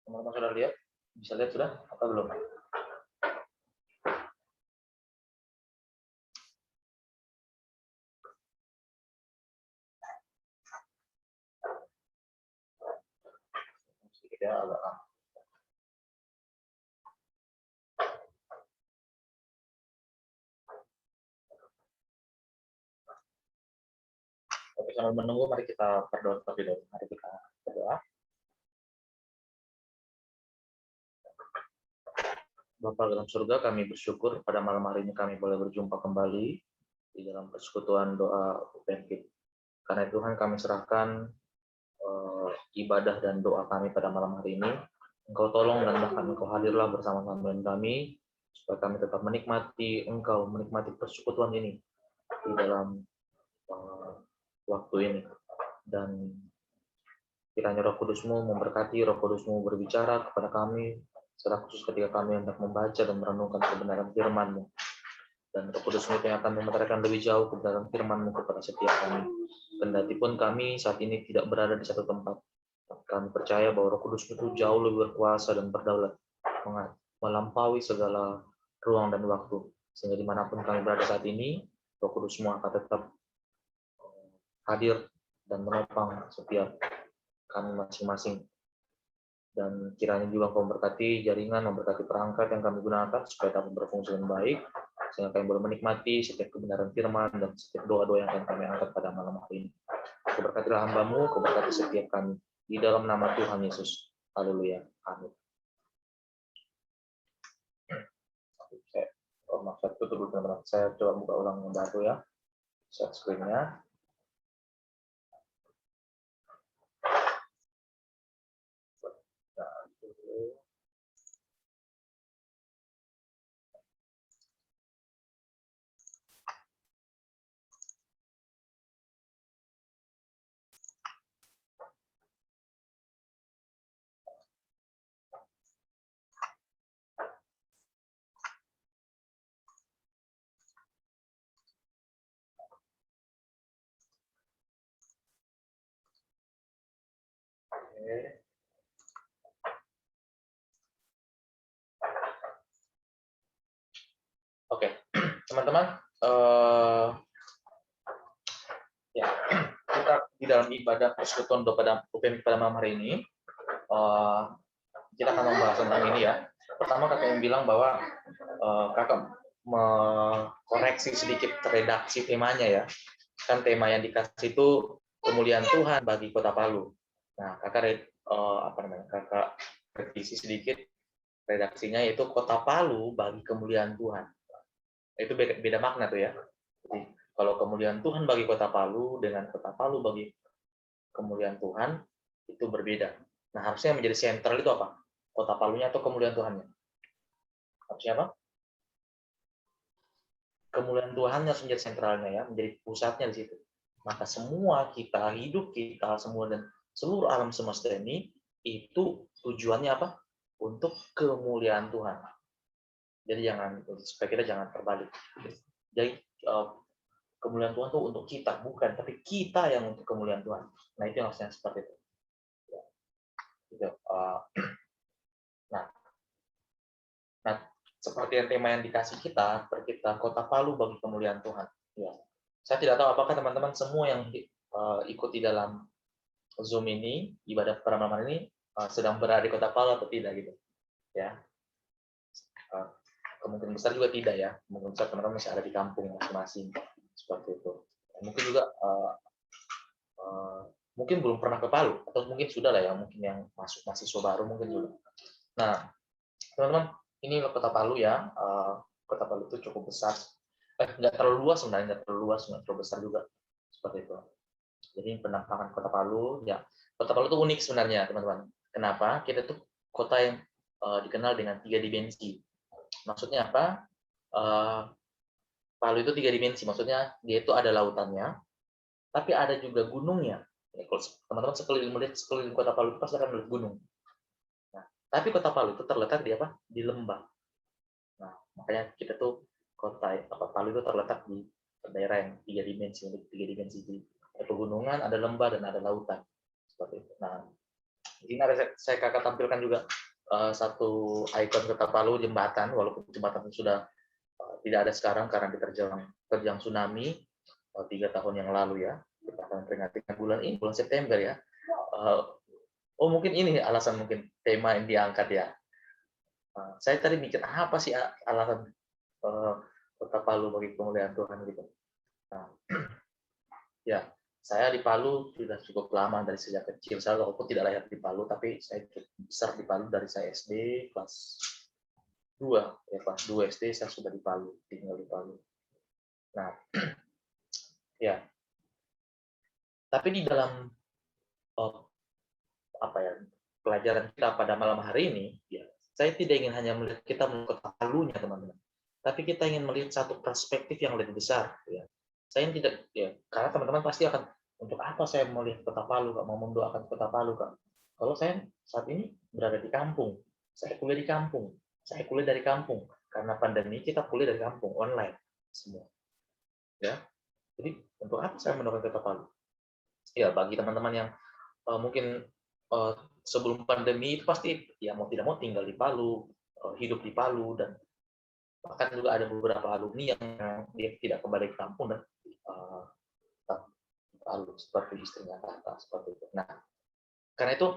Teman-teman sudah lihat? Bisa lihat sudah atau belum? Sedikit ya, agak lama. Oke, sambil menunggu, mari kita berdoa terlebih dahulu. Mari kita berdoa. Bapa dalam surga, kami bersyukur pada malam hari ini kami boleh berjumpa kembali di dalam persekutuan doa UPNKID. Karena Tuhan kami serahkan ibadah dan doa kami pada malam hari ini. Engkau tolong dan bahkan Engkau hadirlah bersama-sama dengan kami, supaya kami tetap menikmati Engkau, menikmati persekutuan ini di dalam waktu ini. Dan kiranya Roh Kudus-Mu memberkati, Roh Kudus-Mu berbicara kepada kami, secara khusus ketika kami hendak membaca dan merenungkan kebenaran firman-Mu. Dan Roh Kudus-Mu yang akan memeteraikan lebih jauh kebenaran firman-Mu kepada setiap kami. Kendati pun kami saat ini tidak berada di satu tempat, kami percaya bahwa Roh Kudus itu jauh lebih berkuasa dan berdaulat, melampaui segala ruang dan waktu. Sehingga dimanapun kami berada saat ini, Roh Kudus-Mu akan tetap hadir dan menopang setiap kami masing-masing. Dan kiranya juga Engkau memberkati jaringan, memberkati perangkat yang kami gunakan supaya dapat berfungsi dengan baik, sehingga kami boleh menikmati setiap kebenaran firman dan setiap doa-doa yang akan kami angkat pada malam hari ini. Keberkatilah hamba-Mu, keberkati setiap kami. Di dalam nama Tuhan Yesus. Haleluya. Amin. Maaf, saya tutup dulu teman-teman. Saya coba buka ulang yang baru ya. Share screen-nya. Oke, teman-teman, ya kita di dalam ibadah persekutuan doa pada UPM pada malam hari ini, kita akan membahas tentang ini ya. Pertama kakak yang bilang bahwa kakak mengkoreksi sedikit redaksi temanya ya. Kan tema yang dikasih itu kemuliaan Tuhan bagi Kota Palu. Nah, kakak revisi sedikit redaksinya, yaitu Kota Palu bagi kemuliaan Tuhan. Itu beda makna tuh ya. Jadi, kalau kemuliaan Tuhan bagi Kota Palu dengan Kota Palu bagi kemuliaan Tuhan itu berbeda. Nah, harusnya yang menjadi sentral itu apa? Kota Palunya atau kemuliaan Tuhannya? Harusnya apa? Kemuliaan Tuhan harus menjadi sentralnya ya, menjadi pusatnya di situ. Maka semua kita, hidup kita semua dan seluruh alam semesta ini itu tujuannya apa? Untuk kemuliaan Tuhan. Jadi supaya kita jangan terbalik. Jadi kemuliaan Tuhan itu untuk kita, bukan, tapi kita yang untuk kemuliaan Tuhan. Nah, itu yang harusnya seperti itu. Nah, seperti yang tema yang dikasih kita Kota Palu bagi kemuliaan Tuhan. Ya. Saya tidak tahu apakah teman-teman semua yang ikuti dalam Zoom ini, ibadah pada malam ini, sedang berada di Kota Palu atau tidak gitu. Ya. Kemungkinan besar juga tidak ya. Mungkin besar teman-teman masih ada di kampung masing-masing seperti itu. Mungkin juga mungkin belum pernah ke Palu atau mungkin sudah lah ya, mungkin yang masuk mahasiswa baru mungkin juga. Nah, teman-teman, ini Kota Palu ya. Kota Palu itu cukup besar. Nggak terlalu luas sebenarnya, nggak terlalu besar juga seperti itu. Jadi penampakan Kota Palu, ya Kota Palu itu unik sebenarnya teman-teman. Kenapa? Kita tuh kota yang dikenal dengan 3 dimensi. Maksudnya apa? Palu itu 3 dimensi. Maksudnya dia itu ada lautannya, tapi ada juga gunungnya. Kalau teman-teman sekeliling Kota Palu itu pasti akan melihat gunung. Nah, tapi Kota Palu itu terletak di apa? Di lembah. Nah, makanya kita tuh Palu itu terletak di daerah yang 3 dimensi, ada pegunungan, ada lembah dan ada lautan. Seperti itu. Nah, Ini ada saya kakak tampilkan juga satu ikon Kota Palu jembatan, walaupun jembatan itu sudah tidak ada sekarang karena terjang tsunami 3 tahun yang lalu ya. Kita akan peringati bulan ini, bulan September ya. Oh mungkin ini alasan mungkin tema yang diangkat ya. Saya tadi mikir apa sih alasan Kota Palu bagi kemuliaan Tuhan gitu. Nah, ya saya di Palu sudah cukup lama dari sejak kecil. Saya walaupun tidak lahir di Palu, tapi saya cukup besar di Palu dari saya SD kelas 2 ya, kelas 2 SD saya sudah di Palu, tinggal di Palu. Nah, ya. Tapi di dalam apa ya pelajaran kita pada malam hari ini, ya saya tidak ingin hanya melihat kita melihat Kota Palunya teman-teman, tapi kita ingin melihat satu perspektif yang lebih besar. Ya, saya tidak ya karena teman-teman pasti akan untuk apa saya melihat Kota Palu, Kak, mau mendoakan Kota Palu, Kak. Kalau saya saat ini berada di kampung, saya kuliah di kampung, saya kuliah dari kampung karena pandemi kita kuliah dari kampung online semua. Ya, jadi untuk apa saya mendoakan Kota Palu? Ya bagi teman-teman yang mungkin sebelum pandemi itu pasti ya mau tidak mau tinggal di Palu, hidup di Palu, dan bahkan juga ada beberapa alumni yang dia tidak kembali ke kampung dan tetap di Palu seperti istrinya kakak seperti itu. Nah, karena itu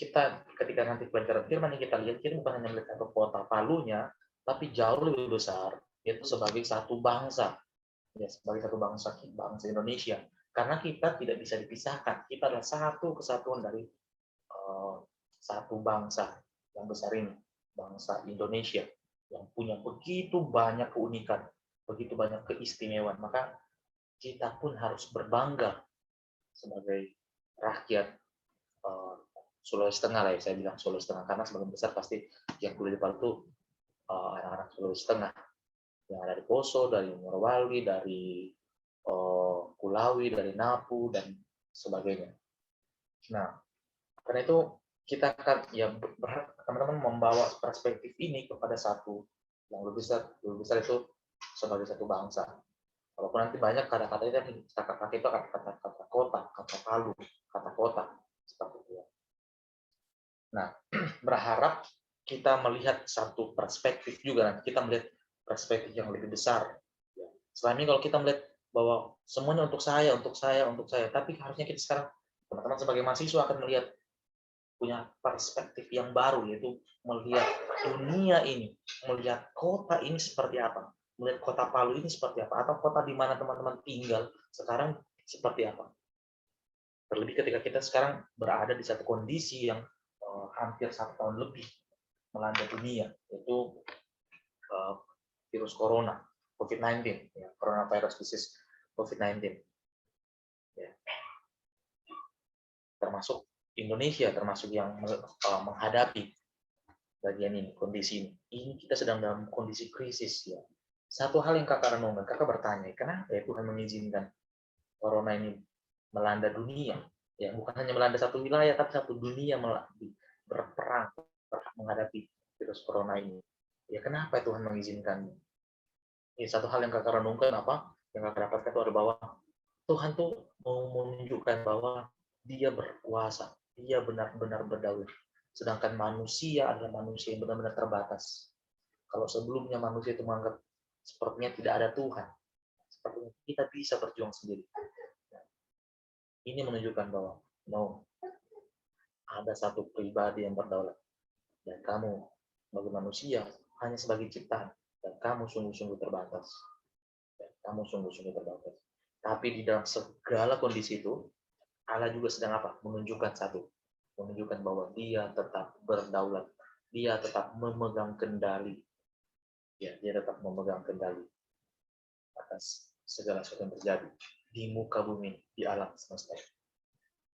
kita ketika nanti pelajaran firman yang kita lihat kita bukan hanya melihat kota Palunya, tapi jauh lebih besar yaitu sebagai satu bangsa, ya sebagai satu bangsa Indonesia. Karena kita tidak bisa dipisahkan, kita adalah satu kesatuan dari satu bangsa yang besar ini, bangsa Indonesia, yang punya begitu banyak keunikan, begitu banyak keistimewaan. Maka kita pun harus berbangga sebagai rakyat Sulawesi Tengah lah ya, saya bilang Sulawesi Tengah, karena sebagian besar pasti yang kuliah di Palu itu anak-anak Sulawesi Tengah, yang ada di Poso, dari Morowali, dari Kulawi, dari Napu, dan sebagainya. Nah, karena itu kita akan ya berharap teman-teman membawa perspektif ini kepada satu yang lebih besar itu sebagai satu bangsa. Walaupun nanti banyak kata-kata itu, kata-kata itu kata kota, kata Palu, kata kota seperti itu. Nah, berharap kita melihat satu perspektif juga, nanti kita melihat perspektif yang lebih besar. Selama ini kalau kita melihat bahwa semuanya untuk saya, tapi harusnya kita sekarang teman-teman sebagai mahasiswa akan melihat punya perspektif yang baru, yaitu melihat dunia ini, melihat kota ini seperti apa, melihat kota Palu ini seperti apa, atau kota di mana teman-teman tinggal sekarang seperti apa. Terlebih ketika kita sekarang berada di satu kondisi yang hampir 1 tahun lebih melanda dunia, yaitu virus corona, COVID-19, ya, coronavirus disease COVID-19. Ya. Termasuk Indonesia, termasuk yang menghadapi bagian ini, kondisi ini. Ini kita sedang dalam kondisi krisis ya. Satu hal yang kakak renungkan, kakak bertanya, kenapa ya Tuhan mengizinkan corona ini melanda dunia? Ya, bukan hanya melanda satu wilayah, tapi satu dunia berperang menghadapi virus corona ini. Ya, kenapa Tuhan mengizinkannya? Ya, satu hal yang kakak renungkan apa? Yang kakak dapatkan itu adalah bahwa Tuhan tuh mau menunjukkan bahwa Dia berkuasa, Dia benar-benar berdaulat. Sedangkan manusia adalah manusia yang benar-benar terbatas. Kalau sebelumnya manusia itu menganggap sepertinya tidak ada Tuhan, sepertinya kita bisa berjuang sendiri. Ini menunjukkan bahwa ada satu pribadi yang berdaulat, dan kamu sebagai manusia hanya sebagai ciptaan, dan kamu sungguh-sungguh terbatas. Tapi di dalam segala kondisi itu, Allah juga sedang apa? Menunjukkan bahwa Dia tetap berdaulat, Dia tetap memegang kendali. Ya, Dia tetap memegang kendali atas segala sesuatu yang terjadi di muka bumi, di alam semesta.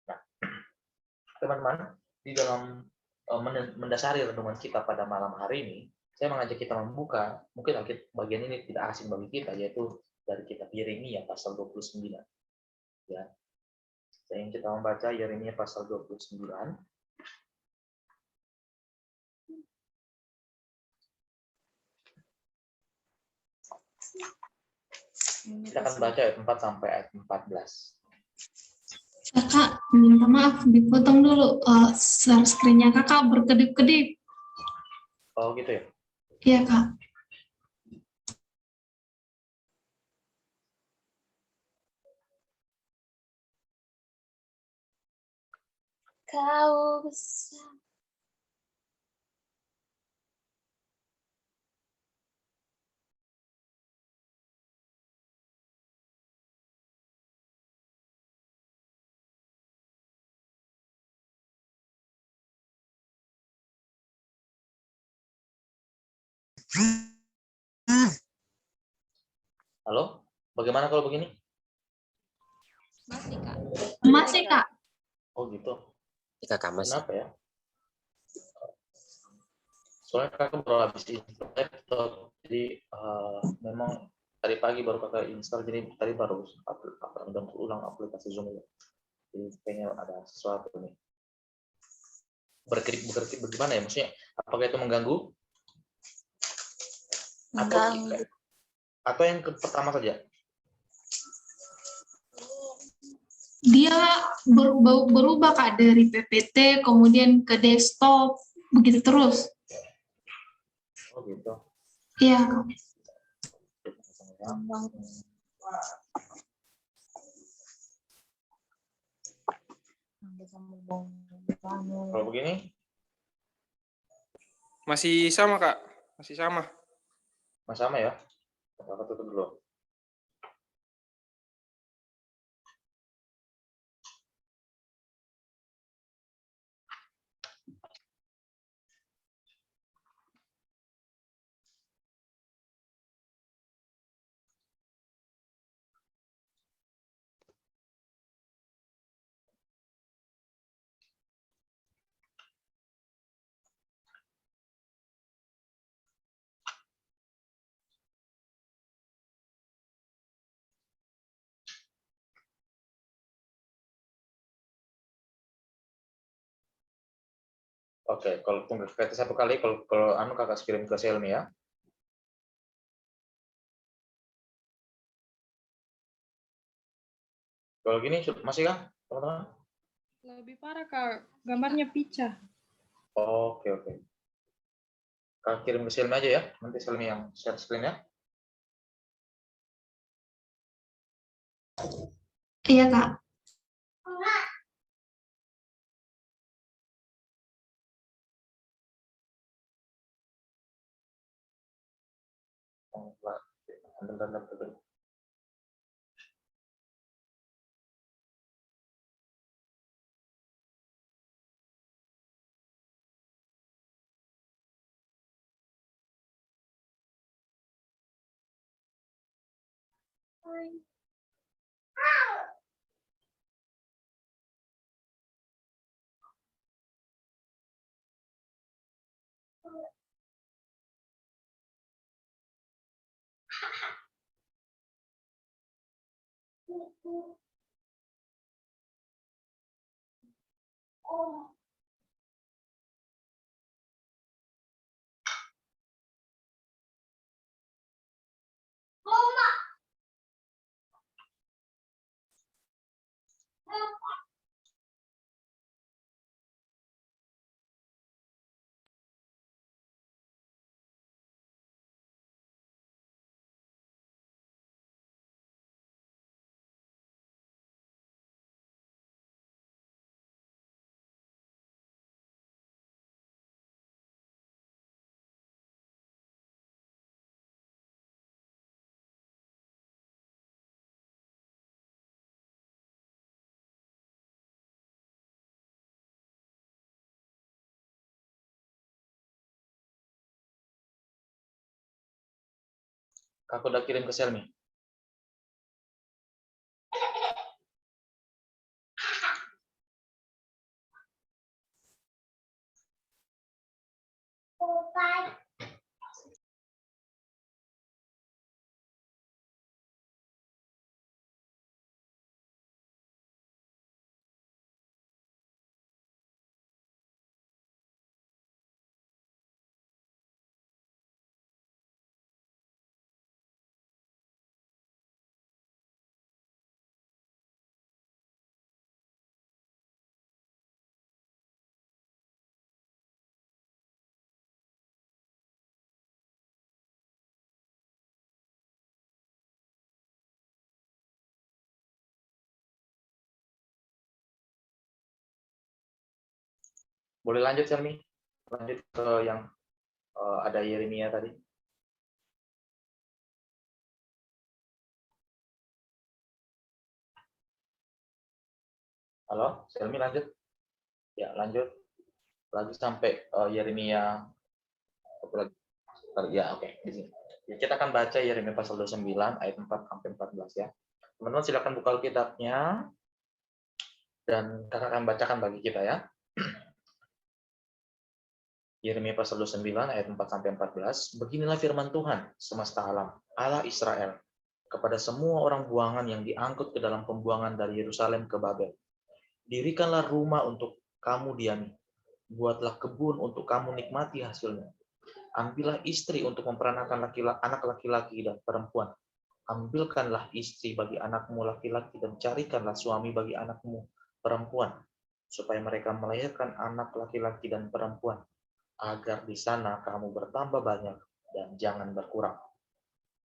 Nah, teman-teman, di dalam mendasari renungan kita pada malam hari ini, saya mengajak kita membuka, mungkin bagian ini tidak asing bagi kita, yaitu dari kitab Yeremia pasal 29. Ya, saya ingin kita membaca Yeremia pasal 29. Kita akan baca ayat 4 sampai ayat 14. Kakak, minta maaf, dipotong dulu. Share screen-nya kakak berkedip-kedip. Oh gitu ya? Iya, Kak. Kau besar. Halo? Bagaimana kalau begini? Masih, Kak. Masih, Kak. Oh gitu. Kakak masih. Kenapa ya? Soalnya kakak baru habis install laptop, jadi memang tadi pagi baru kakak install, jadi tadi baru mendownload ulang aplikasi Zoom ya. Jadi kayaknya ada sesuatu nih. Berkedip bagaimana ya? Maksudnya apakah itu mengganggu? Mengganggu. Atau yang pertama saja? Dia berubah, Kak, dari PPT, kemudian ke desktop, begitu terus. Oh gitu. Iya, Kak. Kalau begini? Masih sama, Kak. Masih sama. Mas sama ya? Kakak tutup dulu. Oke, kalau tunggu kata satu kali, kalau anu kakak kirim ke Selmi ya. Kalau gini masih kah, teman-teman? Lebih parah, Kak. Gambarnya pecah. Oke. Kakak kirim ke Selmi aja ya, nanti Selmi yang share screen ya. Iya, Kak. Bentar. Kakak udah kirim ke Selmi. Boleh lanjut, Selmi? Lanjut ke yang ada Yeremia tadi. Halo, Selmi lanjut. Ya, lanjut. Lagi sampai Yeremia. Ya, oke. Di sini. Ya, kita akan baca Yeremia pasal 29 ayat 4 sampai 14 ya. Teman-teman silakan buka Alkitabnya dan kakak akan bacakan bagi kita ya. Yeremia pasal 29 ayat 4 sampai 14. Beginilah firman Tuhan semesta alam, Allah Israel, kepada semua orang buangan yang diangkut ke dalam pembuangan dari Yerusalem ke Babel. Dirikanlah rumah untuk kamu diami. Buatlah kebun untuk kamu nikmati hasilnya. Ambillah istri untuk memperanakan anak laki-laki dan perempuan. Ambilkanlah istri bagi anakmu laki-laki dan carikanlah suami bagi anakmu perempuan, supaya mereka melahirkan anak laki-laki dan perempuan, agar di sana kamu bertambah banyak dan jangan berkurang.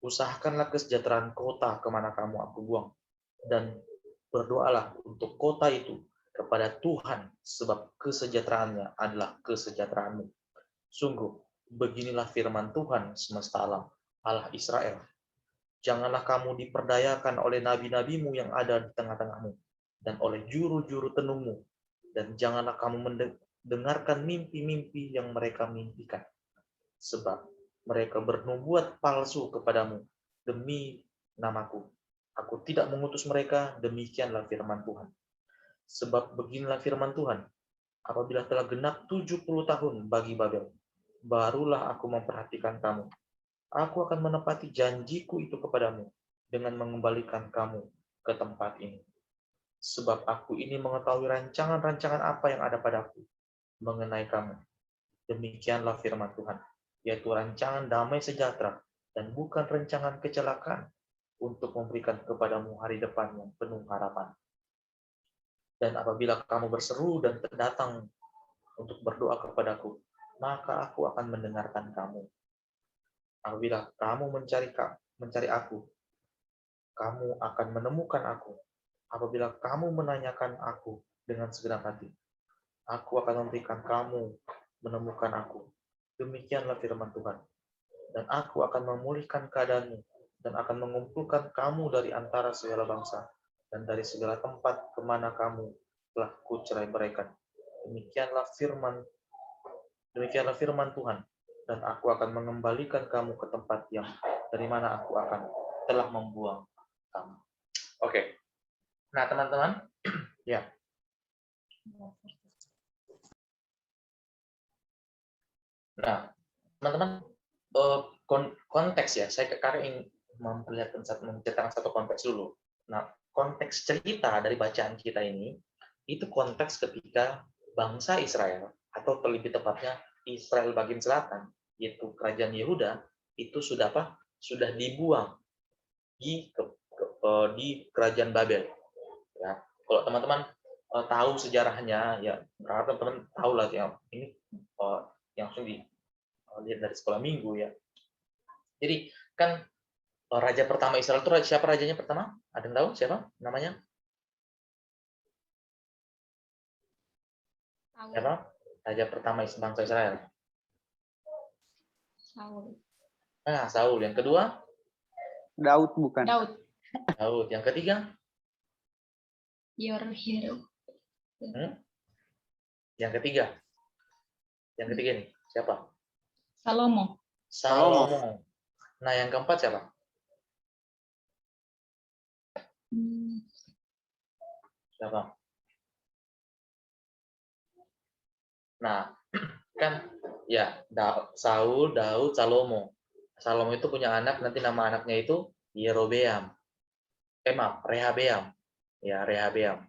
Usahakanlah kesejahteraan kota kemana kamu aku buang, dan berdoalah untuk kota itu kepada Tuhan, sebab kesejahteraannya adalah kesejahteraanmu. Sungguh, beginilah firman Tuhan semesta alam, Allah Israel. Janganlah kamu diperdayakan oleh nabi-nabimu yang ada di tengah-tengahmu, dan oleh juru-juru tenungmu, dan janganlah kamu mendengarkan mimpi-mimpi yang mereka mimpikan. Sebab mereka bernubuat palsu kepadamu demi namaku. Aku tidak mengutus mereka, demikianlah firman Tuhan. Sebab beginilah firman Tuhan, apabila telah genap 70 tahun bagi Babel, barulah aku memperhatikan kamu. Aku akan menepati janjiku itu kepadamu dengan mengembalikan kamu ke tempat ini. Sebab aku ini mengetahui rancangan-rancangan apa yang ada padaku mengenai kamu. Demikianlah firman Tuhan, yaitu rancangan damai sejahtera dan bukan rancangan kecelakaan, untuk memberikan kepadamu hari depan yang penuh harapan. Dan apabila kamu berseru dan datang untuk berdoa kepadaku, maka aku akan mendengarkan kamu. Apabila kamu mencari aku, kamu akan menemukan aku. Apabila kamu menanyakan aku dengan segenap hati, aku akan memberikan kamu menemukan aku. Demikianlah firman Tuhan. Dan aku akan memulihkan keadaanmu, dan akan mengumpulkan kamu dari antara segala bangsa, dan dari segala tempat kemana kamu telah kucerai-beraikan. Demikianlah firman Tuhan. Dan aku akan mengembalikan kamu ke tempat yang dari mana aku telah membuang kamu. Oke. Nah, teman-teman, ya. Nah, teman-teman, konteks ya, saya ingin menceritakan satu konteks dulu. Nah, konteks cerita dari bacaan kita ini, itu konteks ketika bangsa Israel, atau lebih tepatnya Israel bagian selatan, yaitu kerajaan Yehuda, itu sudah dibuang di kerajaan Babel. Ya, kalau teman-teman tahu sejarahnya, ya teman-teman tahu lah yang ini yang langsung lihat dari sekolah minggu ya. Jadi kan raja pertama Israel itu siapa rajanya pertama? Ada yang tahu siapa namanya? Siapa? Raja pertama bangsa Israel. Saul. Saul. Yang kedua? Daud bukan? Daud. Yang ketiga? Yorhiro. Yang ketiga? Yang ketiga nih, siapa? Salomo. Nah, yang keempat siapa? Siapa? Nah, kan ya Saul, Daud, Salomo. Salomo itu punya anak, nanti nama anaknya itu Yerobeam. Rehabeam. Ya, Rehabeam.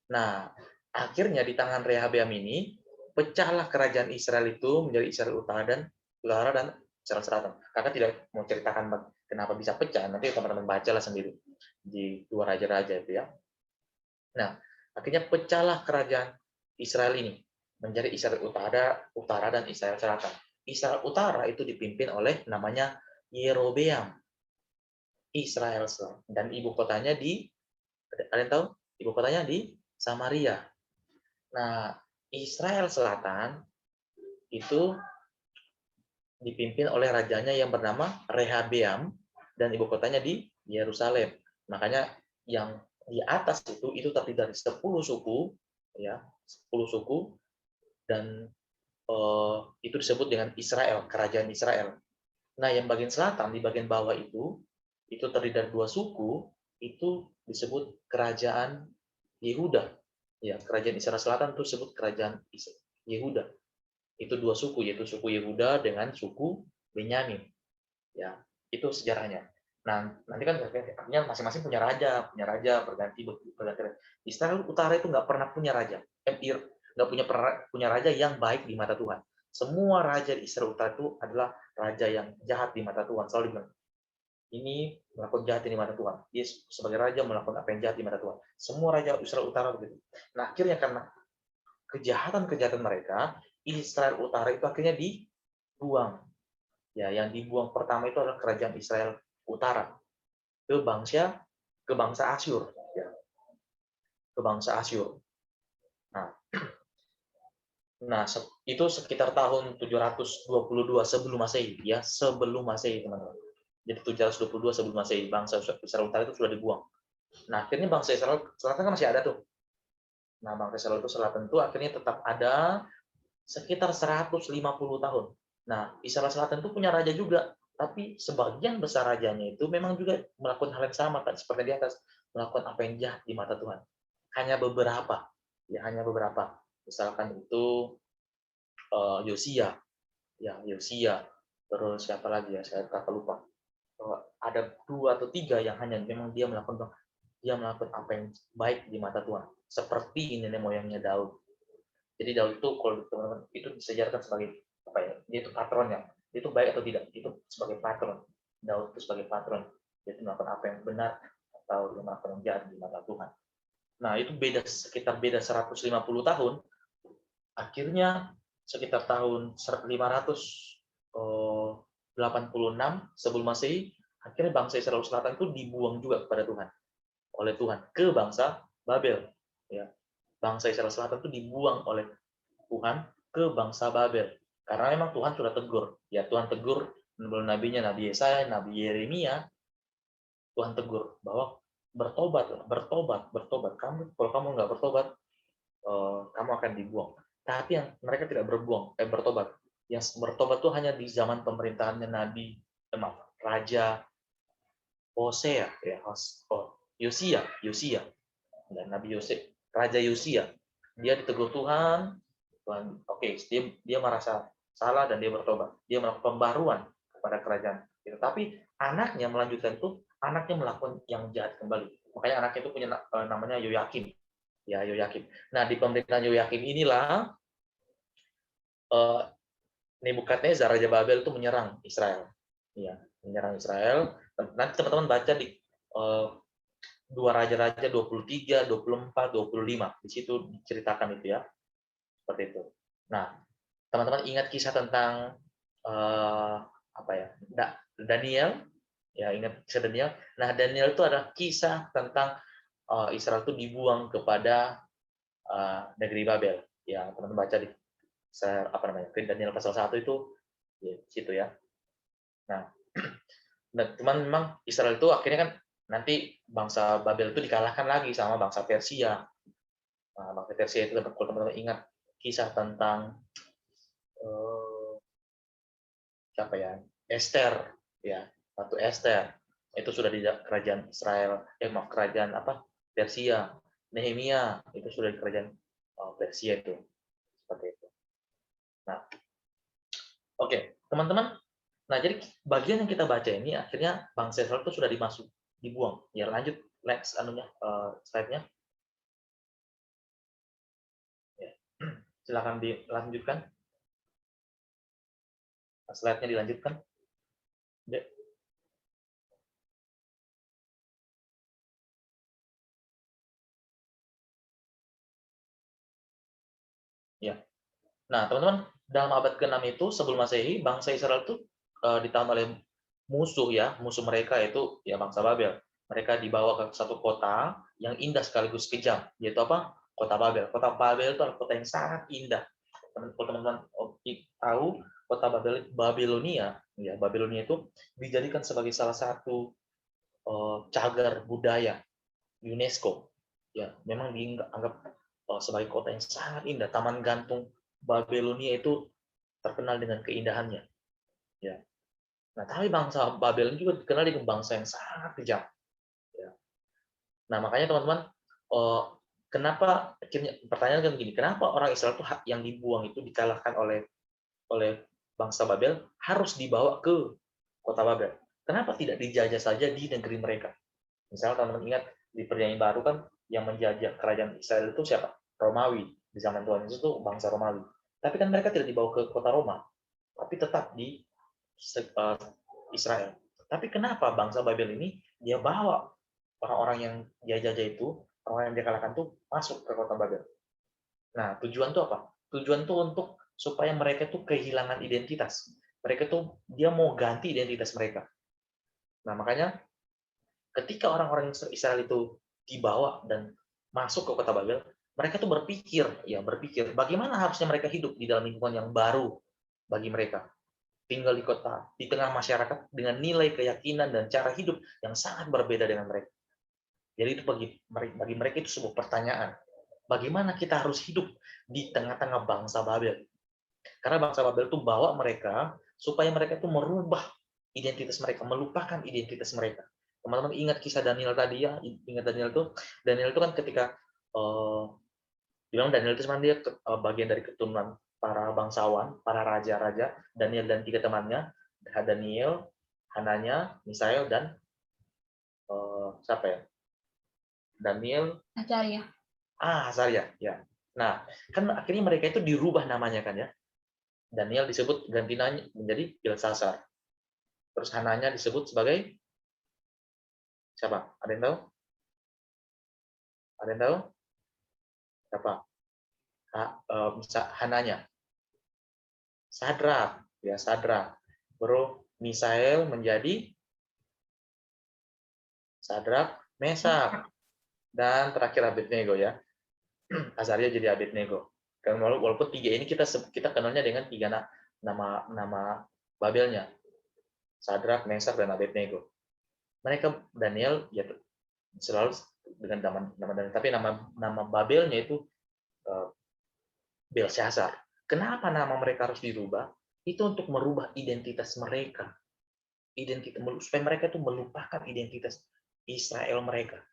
Nah, akhirnya di tangan Rehabeam ini pecahlah kerajaan Israel itu menjadi Israel utara dan Israel selatan. Kakak tidak mau ceritakan kenapa bisa pecah, nanti teman-teman bacalah sendiri di dua raja-raja itu ya. Nah, akhirnya pecahlah kerajaan Israel ini menjadi Israel utara dan Israel selatan. Israel utara itu dipimpin oleh namanya Yerobeam. Israel selatan, dan ibu kotanya kalian tahu? Ibu kotanya di Samaria. Nah, Israel Selatan itu dipimpin oleh rajanya yang bernama Rehabeam dan ibu kotanya di Yerusalem. Makanya yang di atas itu terdiri dari 10 suku, ya, 10 suku, dan itu disebut dengan Israel, kerajaan Israel. Nah, yang bagian selatan di bagian bawah itu terdiri dari 2 suku, itu disebut kerajaan Yehuda. Ya, kerajaan Israel Selatan itu disebut kerajaan Yehuda. Itu 2 suku, yaitu suku Yehuda dengan suku Benyamin. Ya, itu sejarahnya. Nah, nanti kan artinya masing-masing punya raja berganti. Israel Utara itu nggak pernah punya raja, nggak punya raja yang baik di mata Tuhan. Semua raja di Israel Utara itu adalah raja yang jahat di mata Tuhan. Selalu bilang, ini melakukan jahat di mata Tuhan. Dia sebagai raja melakukan apa yang jahat di mata Tuhan. Semua raja Israel Utara begitu. Nah, akhirnya karena kejahatan mereka, Israel Utara itu akhirnya dibuang. Ya, yang dibuang pertama itu adalah kerajaan Israel Utara ke bangsa Asyur, ya. Ke bangsa Asyur. Nah, itu sekitar tahun 722 sebelum Masehi, ya, sebelum Masehi, teman-teman. Jadi 722 sebelum Masehi, bangsa Israel Utara itu sudah dibuang. Nah, akhirnya bangsa Israel Selatan kan masih ada tuh. Nah, bangsa Israel itu Selatan itu akhirnya tetap ada sekitar 150 tahun. Nah, Israel Selatan itu punya raja juga, tapi sebagian besar rajanya itu memang juga melakukan hal yang sama, kan, seperti di atas, melakukan apa yang jahat di mata Tuhan. Hanya beberapa, ya, hanya beberapa. Misalkan itu Yosia, ya, Yosia. Terus siapa lagi ya, saya kakak lupa. Ada 2 atau 3 yang hanya memang dia melakukan apa yang baik di mata Tuhan, seperti nenek moyangnya Daud. Jadi Daud itu, kalau teman-teman, itu disejarahkan sebagai apa ya? Dia itu patronnya. Itu baik atau tidak? Itu sebagai patron. Daud itu sebagai patron. Dia itu melakukan apa yang benar atau melakukan yang jahat di mata Tuhan. Nah, itu sekitar beda 150 tahun. Akhirnya sekitar tahun 586 sebelum Masehi, akhirnya bangsa Israel Selatan itu dibuang juga kepada Tuhan, oleh Tuhan, ke bangsa Babel. Ya. Bangsa Israel Selatan itu dibuang oleh Tuhan ke bangsa Babel. Karena memang Tuhan sudah tegur. Ya, Tuhan tegur melalui nabinya, Nabi Yesaya, Nabi Yeremia. Tuhan tegur bahwa bertobat. Kalau kamu nggak bertobat, kamu akan dibuang. Tapi yang mereka tidak bertobat. Yang bertobat itu hanya di zaman pemerintahannya Raja Hosea, ya, Yosia, dan Nabi Yosef, Raja Yosia. Dia ditegur Tuhan, dia merasa salah dan dia bertobat. Dia melakukan pembaruan kepada kerajaan. Tapi anaknya melanjutkan itu, anaknya melakukan yang jahat kembali. Makanya anaknya itu punya namanya Yoyakim. Ya, Yoyakim. Nah, di pemerintahan Yoyakim inilah Nebukadnezar, Raja Babel itu menyerang Israel. Ya, menyerang Israel. Nanti teman-teman baca di 2 Raja-Raja 23, 24, 25. Di situ diceritakan itu, ya. Seperti itu. Nah, teman-teman ingat kisah tentang Daniel, ya, ingat kisah Daniel. Nah, Daniel itu adalah kisah tentang Israel itu dibuang kepada negeri Babel. Ya, teman-teman baca di Daniel pasal 1 itu, ya, situ, ya. Nah, cuman memang Israel itu akhirnya kan nanti bangsa Babel itu dikalahkan lagi sama bangsa Persia. Nah, bangsa Persia itu, kalau teman-teman ingat kisah tentang siapa ya, Esther, ya, Ratu Esther, itu sudah di kerajaan Israel, kerajaan Persia. Nehemia itu sudah di kerajaan Persia itu, seperti itu. Nah, oke, teman-teman. Nah, jadi bagian yang kita baca ini akhirnya bangsa Israel itu sudah dibuang. Ya, lanjut next slide-nya. Ya. Silakan dilanjutkan. Slide-nya dilanjutkan. Ya. Nah, teman-teman, dalam abad ke-6 itu sebelum Masehi, bangsa Israel itu ditahan oleh musuh, ya, musuh mereka itu, ya, bangsa Babel. Mereka dibawa ke satu kota yang indah sekaligus kejam, yaitu apa? kota Babel. Kota Babel itu adalah kota yang sangat indah. Kalau teman-teman tahu, kota Babilonia, ya Babilonia itu dijadikan sebagai salah satu cagar budaya UNESCO. Ya, memang dianggap sebagai kota yang sangat indah. Taman gantung Babilonia itu terkenal dengan keindahannya. Ya. Nah, tapi bangsa Babel juga dikenal dengan bangsa yang sangat kejam. Ya. Nah, makanya teman-teman, kenapa akhirnya pertanyaan kan gini, kenapa orang Israel itu yang dibuang itu dikalahkan oleh bangsa Babel harus dibawa ke kota Babel? Kenapa tidak dijajah saja di negeri mereka? Misalnya teman-teman ingat di Perjanjian Baru kan yang menjajah kerajaan Israel itu siapa? Romawi. Di zaman Tuhan Yesus itu bangsa Romawi. Tapi kan mereka tidak dibawa ke kota Roma, tapi tetap di Israel. Tapi kenapa bangsa Babel ini dia bawa orang-orang yang dia jajah itu, orang yang dia kalahkan tuh masuk ke kota Babel? Nah, tujuan tuh apa? Tujuan tuh untuk supaya mereka tuh kehilangan identitas. Mereka tuh dia mau ganti identitas mereka. Nah, makanya ketika orang-orang Israel itu dibawa dan masuk ke kota Babel, mereka tuh berpikir bagaimana harusnya mereka hidup di dalam lingkungan yang baru bagi mereka. Tinggal di kota, di tengah masyarakat dengan nilai keyakinan dan cara hidup yang sangat berbeda dengan mereka. Jadi itu bagi mereka itu sebuah pertanyaan. Bagaimana kita harus hidup di tengah-tengah bangsa Babel? Karena bangsa Babel itu bawa mereka supaya mereka itu merubah identitas mereka, melupakan identitas mereka. Teman-teman ingat kisah Daniel tadi ya? Ingat Daniel itu kan ketika bilang Daniel itu sebenarnya dia bagian dari keturunan para bangsawan, para raja-raja, Daniel dan 3 temannya, Daniel, Hananya, Misael, dan siapa ya? Daniel, Azaria, ya. Nah, kan akhirnya mereka itu dirubah namanya kan ya. Daniel disebut ganti namanya menjadi Belsasar. Terus Hananya disebut sebagai siapa? Ada yang tahu? Ada yang tahu? Siapa? Hananya. Sadrak, ya Sadrak. Baru Misael menjadi Sadrak, Mesak, dan terakhir Abednego ya. Azaria jadi Abednego. Dan walaupun 3 ini kita kenalnya dengan 3 nama Babelnya. Sadrak, Mesak, dan Abednego. Mereka Daniel ya selalu dengan nama Daniel, tapi nama Babelnya itu Belshazzar. Kenapa nama mereka harus dirubah? Itu untuk merubah identitas mereka. Supaya mereka itu melupakan identitas Israel mereka.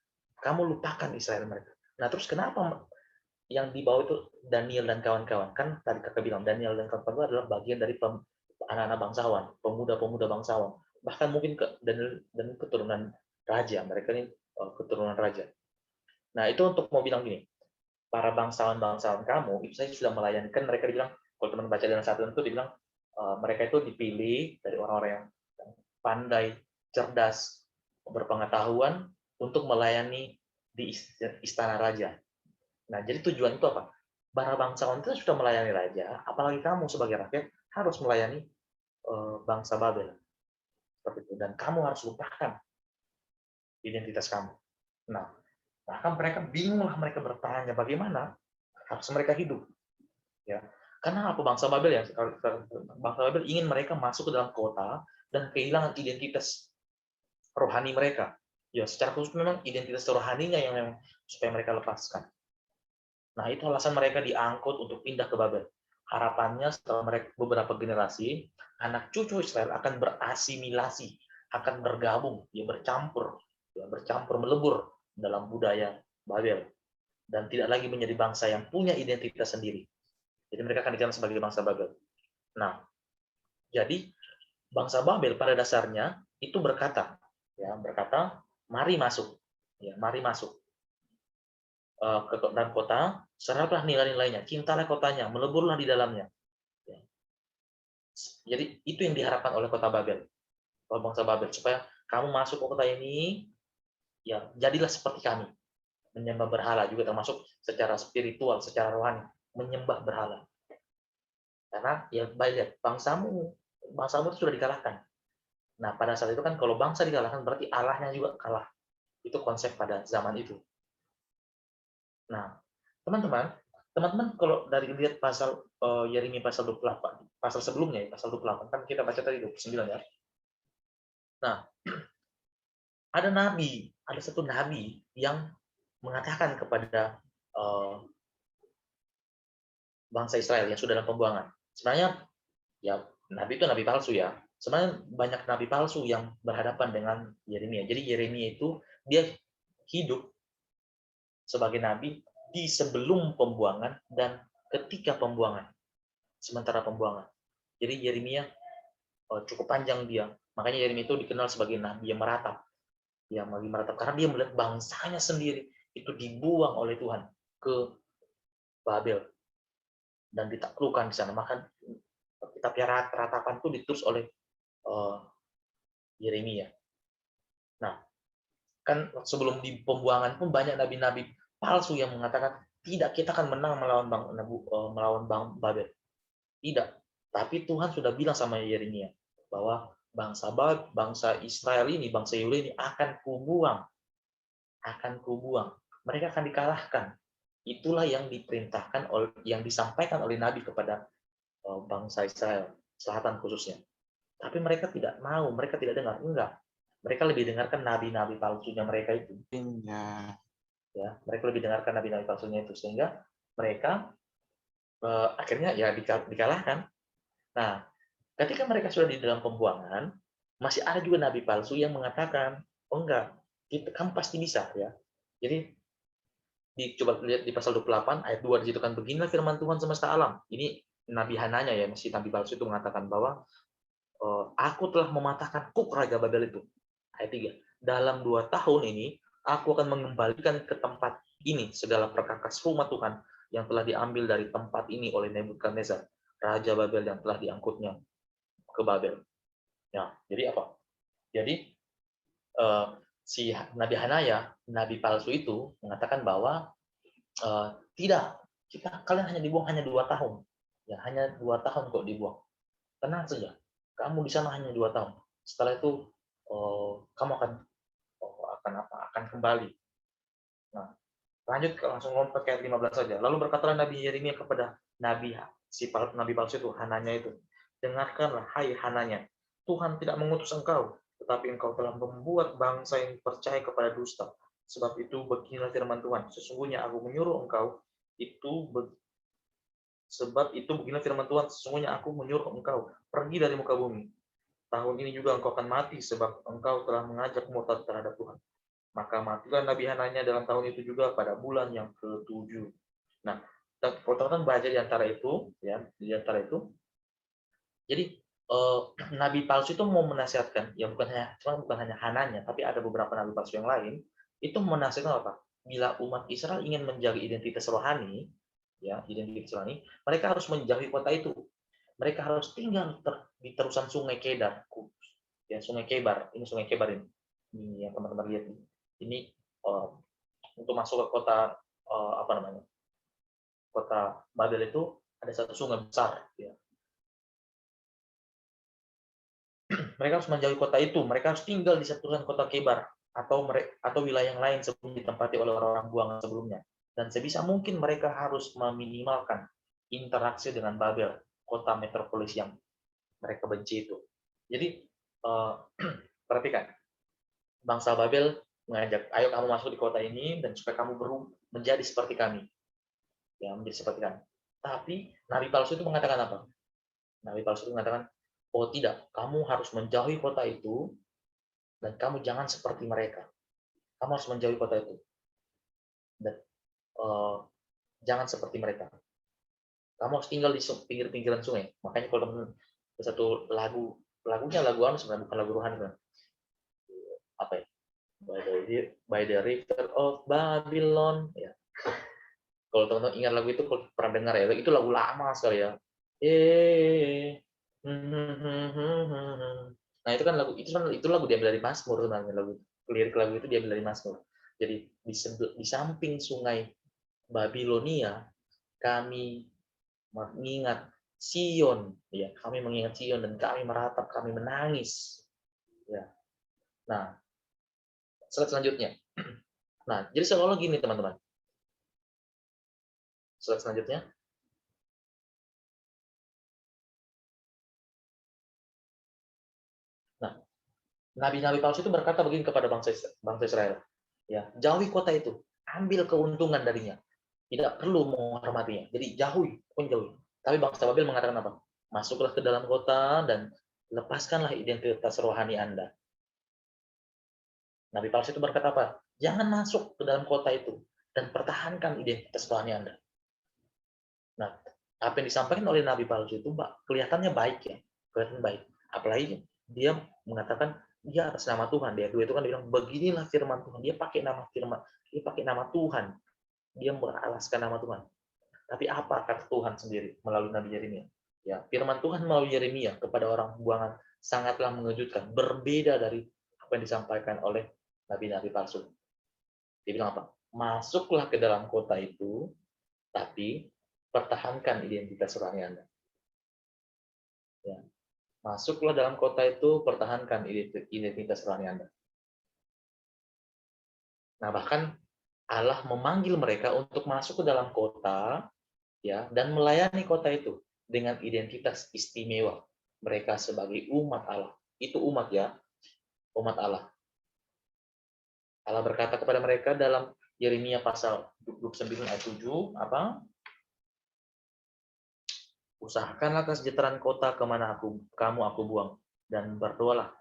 Kamu lupakan Israel mereka. Nah, terus kenapa yang dibawa itu Daniel dan kawan-kawan? Kan tadi kakak bilang Daniel dan kawan-kawan itu adalah bagian dari anak-anak bangsawan, pemuda-pemuda bangsawan. Bahkan mungkin Daniel dan keturunan raja. Mereka ini keturunan raja. Nah, itu untuk mau bilang gini, para bangsawan-bangsawan kamu, itu saya sudah melayani. Kan mereka dibilang, kalau teman baca dalam 1 itu dibilang, mereka itu dipilih dari orang-orang yang pandai, cerdas, berpengetahuan untuk melayani di istana raja. Nah, jadi tujuan itu apa? Para bangsawan itu sudah melayani raja, apalagi kamu sebagai rakyat harus melayani bangsa Babel. Seperti itu. Dan kamu harus lupakan identitas kamu. Nah, bahkan mereka bingung lah, mereka bertanya bagaimana harus mereka hidup. Ya, karena apa bangsa Babel ya? Bangsa Babel ingin mereka masuk ke dalam kota dan kehilangan identitas rohani mereka. Ya, secara khusus memang identitas rohaninya yang memang supaya mereka lepaskan. Nah, itu alasan mereka diangkut untuk pindah ke Babel. Harapannya setelah mereka beberapa generasi, anak cucu Israel akan berasimilasi, akan bergabung, bercampur melebur dalam budaya Babel dan tidak lagi menjadi bangsa yang punya identitas sendiri. Jadi mereka akan dikenal sebagai bangsa Babel. Nah, jadi bangsa Babel pada dasarnya itu berkata, mari masuk, mari masuk ke dalam kota, seraplah nilai-nilainya, cintalah kotanya, meleburlah di dalamnya. Jadi itu yang diharapkan oleh kota Babel, oleh bangsa Babel, supaya kamu masuk ke kota ini, ya jadilah seperti kami, menyembah berhala juga termasuk secara spiritual, secara rohani, menyembah berhala. Karena ya baik bangsamu itu sudah dikalahkan. Nah, pada saat itu kan kalau bangsa dikalahkan berarti Allahnya juga kalah. Itu konsep pada zaman itu. Nah, teman-teman kalau dari lihat pasal Yeremia pasal 28, pasal sebelumnya ya, pasal 28 kan kita baca tadi 29 ya. Nah, ada satu nabi yang mengatakan kepada bangsa Israel yang sudah dalam pembuangan. Sebenarnya ya nabi itu nabi palsu ya. Sebenarnya banyak nabi palsu yang berhadapan dengan Yeremia. Jadi Yeremia itu dia hidup sebagai nabi di sebelum pembuangan dan ketika pembuangan. Sementara pembuangan. Jadi Yeremia cukup panjang dia. Makanya Yeremia itu dikenal sebagai nabi yang meratap. Yang lagi meratap karena dia melihat bangsanya sendiri itu dibuang oleh Tuhan ke Babel dan ditaklukkan di sana. Maka kitab ratapan itu ditulis oleh Yeremia. Nah, kan sebelum di pembuangan pun banyak nabi-nabi palsu yang mengatakan tidak, kita akan menang melawan Babel. Tidak. Tapi Tuhan sudah bilang sama Yeremia bahwa bangsa Israel ini, bangsa Yehuda ini akan kubuang. Mereka akan dikalahkan. Itulah yang diperintahkan yang disampaikan oleh nabi kepada bangsa Israel selatan khususnya. Tapi mereka tidak mau, mereka tidak dengar. Enggak. Mereka lebih dengarkan nabi-nabi palsunya mereka itu. Ya, mereka lebih dengarkan nabi-nabi palsunya itu sehingga mereka akhirnya ya dikalahkan. Nah, ketika mereka sudah di dalam pembuangan, masih ada juga nabi palsu yang mengatakan, oh enggak, kamu pasti bisa ya. Jadi coba lihat di pasal 28 ayat 2 di situ kan, beginilah firman Tuhan semesta alam. Ini nabi Hananya ya, masih nabi palsu itu mengatakan bahwa aku telah mematahkan kuk raja Babel itu. Ayat 3. Dalam 2 tahun ini aku akan mengembalikan ke tempat ini segala perkakas rumah Tuhan yang telah diambil dari tempat ini oleh Nebukadnezar, raja Babel yang telah diangkutnya ke Babel. Ya, jadi apa? Jadi si Nabi Hanaya, nabi palsu itu mengatakan bahwa tidak, kalian hanya dibuang hanya 2 tahun. Ya, hanya 2 tahun kok dibuang. Tenang saja. Kamu di sana hanya 2 tahun. Setelah itu kamu akan kembali. Nah, lanjut langsung lompat ke ayat 15 saja. Lalu berkatalah Nabi Yeremia kepada nabi palsu itu, Hananya itu, dengarkanlah hai Hananya, Tuhan tidak mengutus engkau, tetapi engkau telah membuat bangsa yang percaya kepada dusta. Sebab itu beginilah firman Tuhan, sesungguhnya aku menyuruh engkau beginilah firman Tuhan, sesungguhnya aku menyuruh engkau pergi dari muka bumi. Tahun ini juga engkau akan mati sebab engkau telah mengajak murtad terhadap Tuhan. Maka matilah Nabi Hananya dalam tahun itu juga pada bulan yang ke-7. Nah, teman-teman baca di antara itu, ya, di antara itu. Jadi nabi palsu itu mau menasihatkan, ya bukan hanya Hananya, tapi ada beberapa nabi palsu yang lain, itu menasihatkan apa? Bila umat Israel ingin menjaga identitas rohani, ya, identitas rohani, mereka harus menjauhi kota itu. Mereka harus tinggal di terusan Sungai Kedar, ya, Sungai Kebar. Ini Sungai Kebar ini yang teman-teman lihat ini. Ini untuk masuk ke kota kota Babel itu ada satu sungai besar. Ya. Mereka harus menjauhi kota itu. Mereka harus tinggal di terusan kota Kebar atau wilayah yang lain sebelum ditempati oleh orang-orang buangan sebelumnya. Dan sebisa mungkin mereka harus meminimalkan interaksi dengan Babel, kota metropolis yang mereka benci itu. Jadi perhatikan, bangsa Babel mengajak, ayo kamu masuk di kota ini dan supaya kamu menjadi seperti kami, ya, menjadi seperti kami. Tapi nabi palsu itu mengatakan apa? Nabi palsu itu mengatakan, oh tidak, kamu harus menjauhi kota itu dan kamu jangan seperti mereka. Kamu harus menjauhi kota itu dan jangan seperti mereka. Kamu harus tinggal di pinggir-pinggiran sungai. Makanya kalau teman-teman satu lagunya lagu sebenarnya bukan lagu rohani kan? Apa ya? By the river of Babylon, ya. Kalau teman-teman ingat lagu itu, kalau pernah dengar ya, itu lagu lama sekali ya. Nah itu kan itu lagu diambil dari Mazmur sebenarnya, lirik lagu itu diambil dari Mazmur. Jadi di samping sungai Babilonia kami mengingat Sion, ya, kami mengingat Sion dan kami meratap, kami menangis, ya. Nah, slide selanjutnya. Nah, jadi seolah-olah gini teman-teman. Slide selanjutnya. Nah, nabi-nabi palsu itu berkata begini kepada bangsa Israel, ya, jauhi kota itu, ambil keuntungan darinya, tidak perlu menghormatinya. Jadi jauhi, jauhi. Tapi bangsa Babel mengatakan apa? Masuklah ke dalam kota dan lepaskanlah identitas rohani Anda. Nabi palsu itu berkata apa? Jangan masuk ke dalam kota itu dan pertahankan identitas rohani Anda. Nah, apa yang disampaikan oleh Nabi palsu itu, Mbak, kelihatannya baik ya, kelihatan baik. Apalagi dia mengatakan dia atas nama Tuhan. Dia itu kan bilang beginilah firman Tuhan. Dia pakai nama Tuhan. Dia beralaskan nama Tuhan. Tapi apa kata Tuhan sendiri melalui Nabi Yeremia? Ya, firman Tuhan melalui Yeremia kepada orang buangan sangatlah mengejutkan, berbeda dari apa yang disampaikan oleh nabi-nabi palsu. Dia bilang apa? Masuklah ke dalam kota itu, tapi pertahankan identitas rohani Anda. Ya. Masuklah dalam kota itu, pertahankan identitas rohani Anda. Nah, bahkan Allah memanggil mereka untuk masuk ke dalam kota, ya, dan melayani kota itu dengan identitas istimewa. Mereka sebagai umat Allah. Itu umat ya, umat Allah. Allah berkata kepada mereka dalam Yeremia pasal 29 ayat 7, apa? Usahakanlah kesejahteraan kota kemana kamu aku buang, dan berdoalah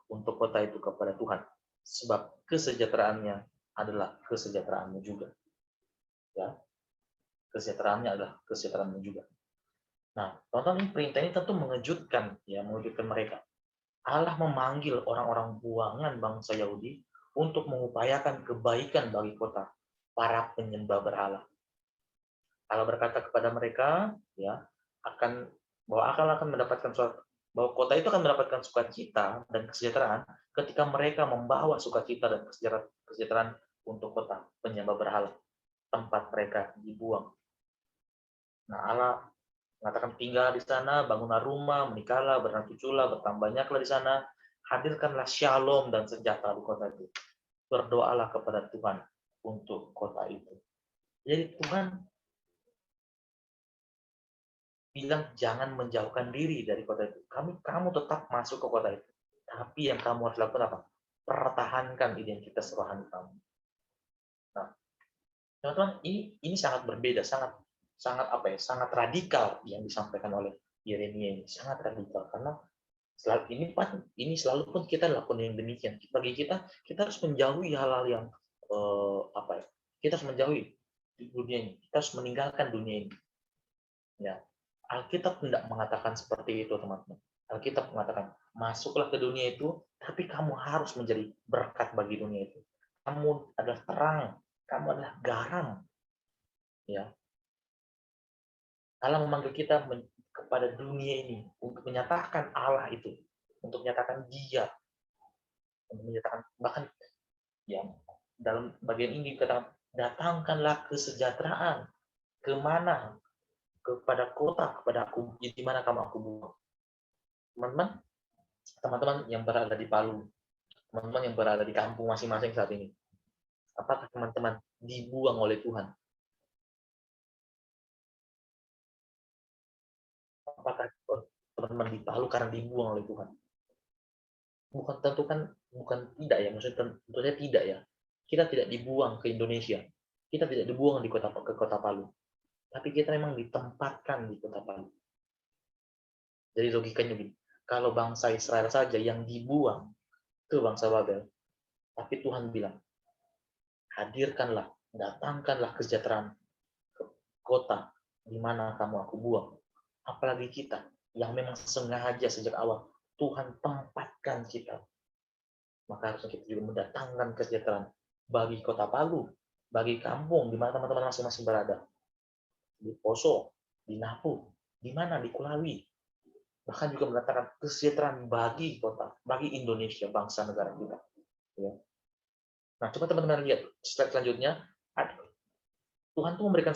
untuk kota itu kepada Tuhan, sebab kesejahteraannya adalah kesejahteraanmu juga. Ya, kesejahteraannya adalah kesejahteraanmu juga. Nah, tonton perintah ini tentu mengejutkan, ya, mengejutkan mereka. Allah memanggil orang-orang buangan bangsa Yahudi untuk mengupayakan kebaikan bagi kota para penyembah berhala. Allah berkata kepada mereka, ya, akan mendapatkan bahwa kota itu akan mendapatkan sukacita dan kesejahteraan ketika mereka membawa sukacita dan kesejahteraan untuk kota penyembah berhala, tempat mereka dibuang. Nah, Allah mengatakan tinggal di sana, bangunlah rumah, menikahlah, beranak cuculah, bertambah banyaklah di sana, hadirkanlah shalom dan sejahtera di kota itu. Berdoalah kepada Tuhan untuk kota itu. Jadi Tuhan bilang jangan menjauhkan diri dari kota itu. Kamu tetap masuk ke kota itu. Tapi yang kamu harus lakukan apa? Pertahankan identitas rohani kamu. Nah, teman-teman, ini sangat berbeda, sangat sangat radikal yang disampaikan oleh Yeremia ini, sangat radikal karena ini selalu pun kita lakukan yang demikian. Bagi kita harus menjauhi hal-hal yang kita harus menjauhi dunia ini, kita harus meninggalkan dunia ini. Ya, Alkitab tidak mengatakan seperti itu, teman-teman. Alkitab mengatakan masuklah ke dunia itu, tapi kamu harus menjadi berkat bagi dunia itu. Kamu adalah terang, kamu adalah garam. Ya, Allah memanggil kita kepada dunia ini untuk menyatakan Allah itu, untuk menyatakan Dia, untuk menyatakan bahkan ya dalam bagian ini dikatakan datangkanlah kesejahteraan kemana, kepada kota, kepada aku, di mana kamu aku buang. Teman-teman yang berada di Palu, teman-teman yang berada di kampung masing-masing saat ini, apakah teman-teman dibuang oleh Tuhan? Apakah teman-teman di Palu karena dibuang oleh Tuhan? Bukan tidak ya, maksudnya tentunya tidak ya. Kita tidak dibuang ke Indonesia, kita tidak dibuang ke kota Palu, tapi kita memang ditempatkan di kota Palu. Jadi logikanya begini, kalau bangsa Israel saja yang dibuang ke bangsa Babel, tapi Tuhan bilang, hadirkanlah, datangkanlah kesejahteraan ke kota di mana kamu aku buang. Apalagi kita yang memang sengaja sejak awal Tuhan tempatkan kita, maka harusnya kita juga mendatangkan kesejahteraan bagi kota Palu, bagi kampung di mana teman-teman masing-masing berada, di Poso, di Napu, di mana, di Kulawi, bahkan juga mendatangkan kesejahteraan bagi kota, bagi Indonesia, bangsa negara kita. Ya. Nah, coba teman-teman lihat slide selanjutnya. Tuhan tuh memberikan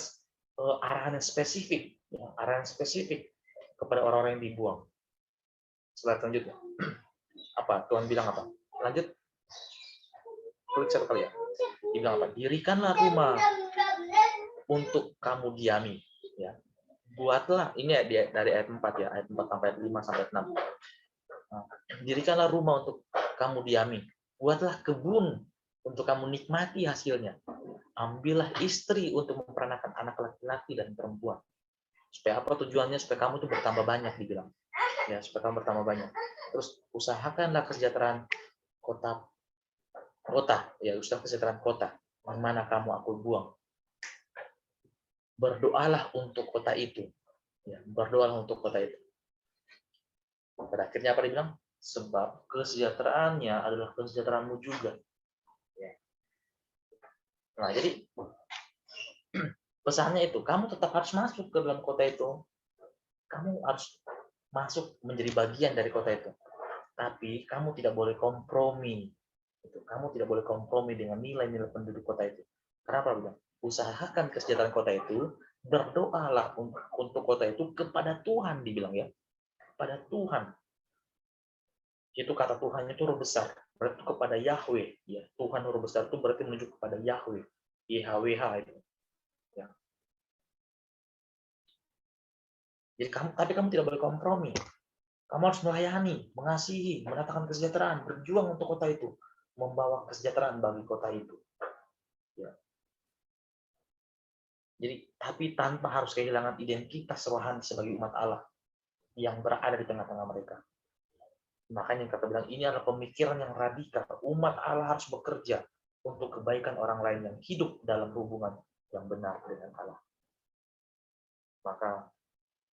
arahan yang spesifik, ya, arahan spesifik kepada orang-orang yang dibuang. Slide selanjutnya. Apa? Tuhan bilang apa? Lanjut. Klik satu kali ya. Dia bilang apa? Dirikanlah rumah. untuk kamu diami. Ya. Buatlah, ini dari ayat 4 ya, ayat 4 sampai 5 sampai 6. Nah, dirikanlah rumah untuk kamu diami. Buatlah kebun untuk kamu nikmati hasilnya. Ambillah istri untuk memperanakan anak laki-laki dan perempuan. Supaya apa tujuannya? Supaya kamu tuh bertambah banyak, dibilang. Ya, supaya kamu bertambah banyak. Terus usahakanlah kesejahteraan kota, ya, usaha kesejahteraan kota. Mana kamu aku buang. Berdoalah untuk kota itu. Ya, berdoalah untuk kota itu. Pada akhirnya apa dibilang? Sebab kesejahteraannya adalah kesejahteraanmu juga. Ya. Nah, jadi pesannya itu, kamu tetap harus masuk ke dalam kota itu. Kamu harus masuk menjadi bagian dari kota itu. Tapi kamu tidak boleh kompromi. Kamu tidak boleh kompromi dengan nilai-nilai penduduk kota itu. Karena apa bilang? Usahakan kesejahteraan kota itu, berdoalah untuk kota itu kepada Tuhan, dibilang ya. Pada Tuhan. Itu kata Tuhan itu huruf besar. Berarti kepada Yahweh. Ya. Tuhan huruf besar itu berarti menunjuk kepada Yahweh. YHWH itu. Ya. Jadi tapi kamu tidak boleh kompromi. Kamu harus melayani, mengasihi, mendatangkan kesejahteraan, berjuang untuk kota itu, membawa kesejahteraan bagi kota itu. Ya. Jadi, tapi tanpa harus kehilangan identitas rohani sebagai umat Allah yang berada di tengah-tengah mereka. Makanya kata bilang ini adalah pemikiran yang radikal. Umat Allah harus bekerja untuk kebaikan orang lain yang hidup dalam hubungan yang benar dengan Allah. Maka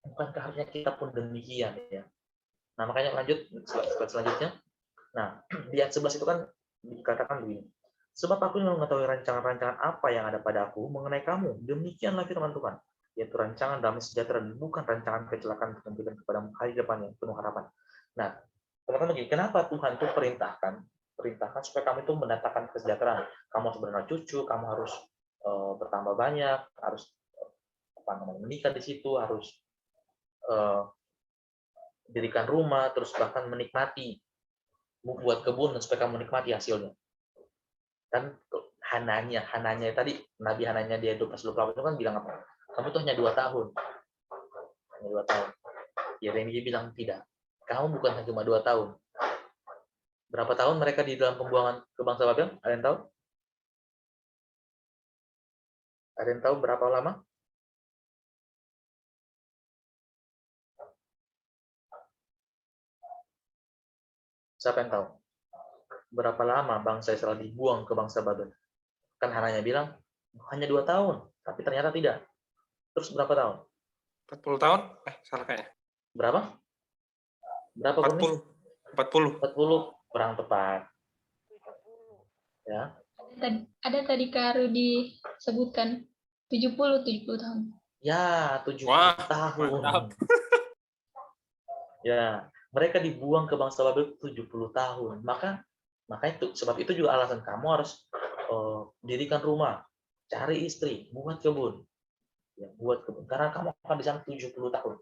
bukankah harusnya kita pun demikian ya? Nah, makanya lanjut slide selanjutnya. Nah, di ayat 11 itu kan dikatakan begini. Sebab aku yang mengetahui rancangan-rancangan apa yang ada padaku mengenai kamu. Demikianlah firman Tuhan. Yaitu rancangan damai sejahtera dan bukan rancangan kecelakaan untuk memberikan kepadamu hari depan yang penuh harapan. Nah, teman-teman begini, kenapa Tuhan itu perintahkan supaya kamu itu mendatangkan kesejahteraan. Kamu harus beranak cucu, kamu harus bertambah banyak, harus menikah di situ, harus dirikan rumah, terus bahkan menikmati, membuat kebun supaya kamu menikmati hasilnya. Kan Hananya tadi, Nabi Hananya dia 12-28 itu kan bilang apa? Kamu tuh hanya 2 tahun. Hanya 2 tahun. Yeremia bilang tidak. Kamu bukan cuma 2 tahun. Berapa tahun mereka di dalam pembuangan ke bangsa Babel? Ada yang tahu? Ada yang tahu berapa lama? Siapa yang tahu? Berapa lama bangsa Israel dibuang ke bangsa Babel? Kan Hananya bilang, hanya 2 tahun. Tapi ternyata tidak. Terus berapa tahun? 40 tahun? Salah kayaknya. Berapa? Berapa 40. 40. 40 kurang tepat. Ya. Ada tadi Kak Rudi sebutkan 70 tahun. Ya, 70 Wah, tahun. mantap. Ya, mereka dibuang ke bangsa Babel 70 tahun. Maka itu sebab itu juga alasan kamu harus dirikan rumah, cari istri, buat kebun. Ya, buat kebun. Karena kamu akan di sana 70 tahun.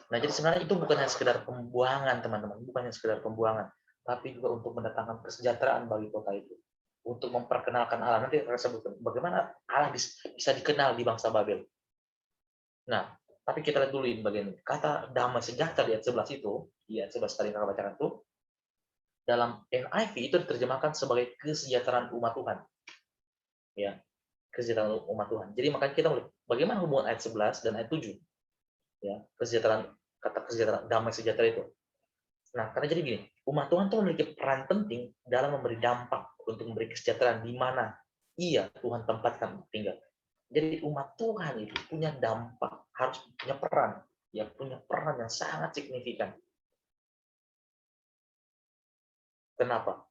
Nah, jadi sebenarnya itu bukan hanya sekedar pembuangan, teman-teman. Bukan hanya sekedar pembuangan, tapi juga untuk mendatangkan kesejahteraan bagi kota itu. Untuk memperkenalkan Allah. Nanti saya sebutkan bagaimana Allah bisa dikenal di bangsa Babel. Nah, tapi kita lihat dulu ini bagian ini. Kata damai sejahtera di ayat 11 itu, di ayat 11 tadi yang bacakan itu, dalam NIV itu diterjemahkan sebagai kesejahteraan umat Tuhan. Ya, kesejahteraan umat Tuhan. Jadi makanya kita melihat bagaimana hubungan ayat 11 dan ayat 7. Ya, kata kesejahteraan damai sejahtera itu. Nah, karena jadi gini, umat Tuhan itu memiliki peran penting dalam memberi dampak untuk memberi kesejahteraan di mana Tuhan tempatkan tinggal. Jadi umat Tuhan itu punya dampak, harus punya peran, punya peran yang sangat signifikan. Kenapa?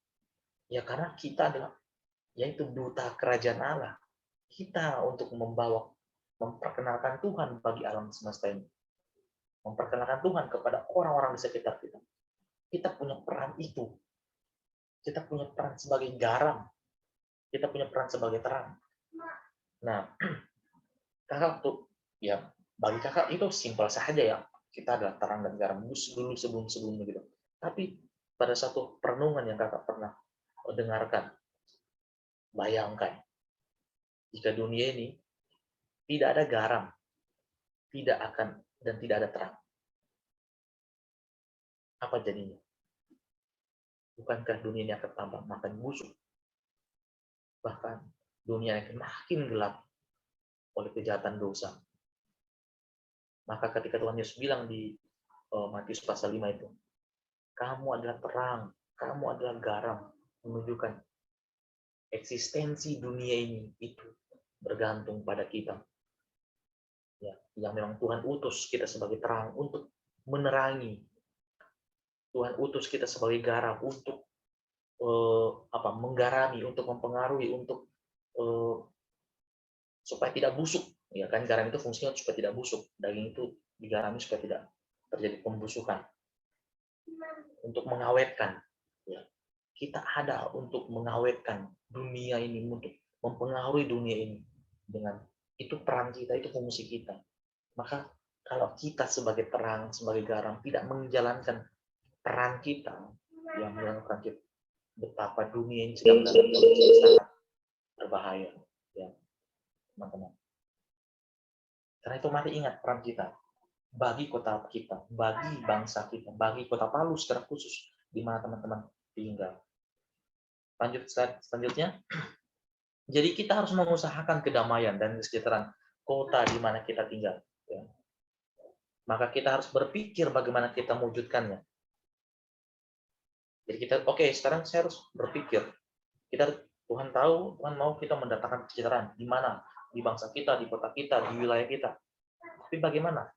Ya karena kita adalah yaitu duta kerajaan Allah. Kita untuk memperkenalkan Tuhan bagi alam semesta ini. Memperkenalkan Tuhan kepada orang-orang di sekitar kita. Kita punya peran itu. Kita punya peran sebagai garam. Kita punya peran sebagai terang. Nah, kakak tuh, ya bagi kakak itu simpel saja ya. Kita adalah terang dan garam dulu sebelum-sebelumnya gitu. Tapi pada satu perenungan yang kakak pernah dengarkan, bayangkan jika dunia ini tidak ada garam, tidak akan dan tidak ada terang. Apa jadinya? Bukankah dunia ini akan tambah makin busuk? Bahkan dunia akan makin gelap oleh kejahatan dosa. Maka ketika Tuhan Yesus bilang di Matius pasal 5 itu, kamu adalah terang, kamu adalah garam, menunjukkan eksistensi dunia ini itu bergantung pada kita. Ya, yang memang Tuhan utus kita sebagai terang untuk menerangi. Tuhan utus kita sebagai garam untuk menggarami, untuk mempengaruhi, untuk supaya tidak busuk. Ya kan, garam itu fungsinya supaya tidak busuk. Daging itu digarami supaya tidak terjadi pembusukan. Untuk mengawetkan. Ya. Kita ada untuk mengawetkan dunia ini, untuk mempengaruhi dunia ini. Dengan itu peran kita, itu fungsi kita. Maka kalau kita sebagai terang, sebagai garam tidak menjalankan peran kita, yang menjalankan kita, betapa dunia ini sedang dalam kondisi sangat berbahaya, ya teman-teman. Karena itu mari ingat peran kita bagi kota kita, bagi bangsa kita, bagi kota Palu secara khusus di mana teman-teman tinggal. Lanjut slide selanjutnya. Jadi kita harus mengusahakan kedamaian dan kesejahteraan kota di mana kita tinggal. Ya. Maka kita harus berpikir bagaimana kita mewujudkannya. Jadi kita, sekarang saya harus berpikir. Tuhan tahu, Tuhan mau kita mendatangkan kesejahteraan. Di mana? Di bangsa kita, di kota kita, di wilayah kita. Tapi bagaimana?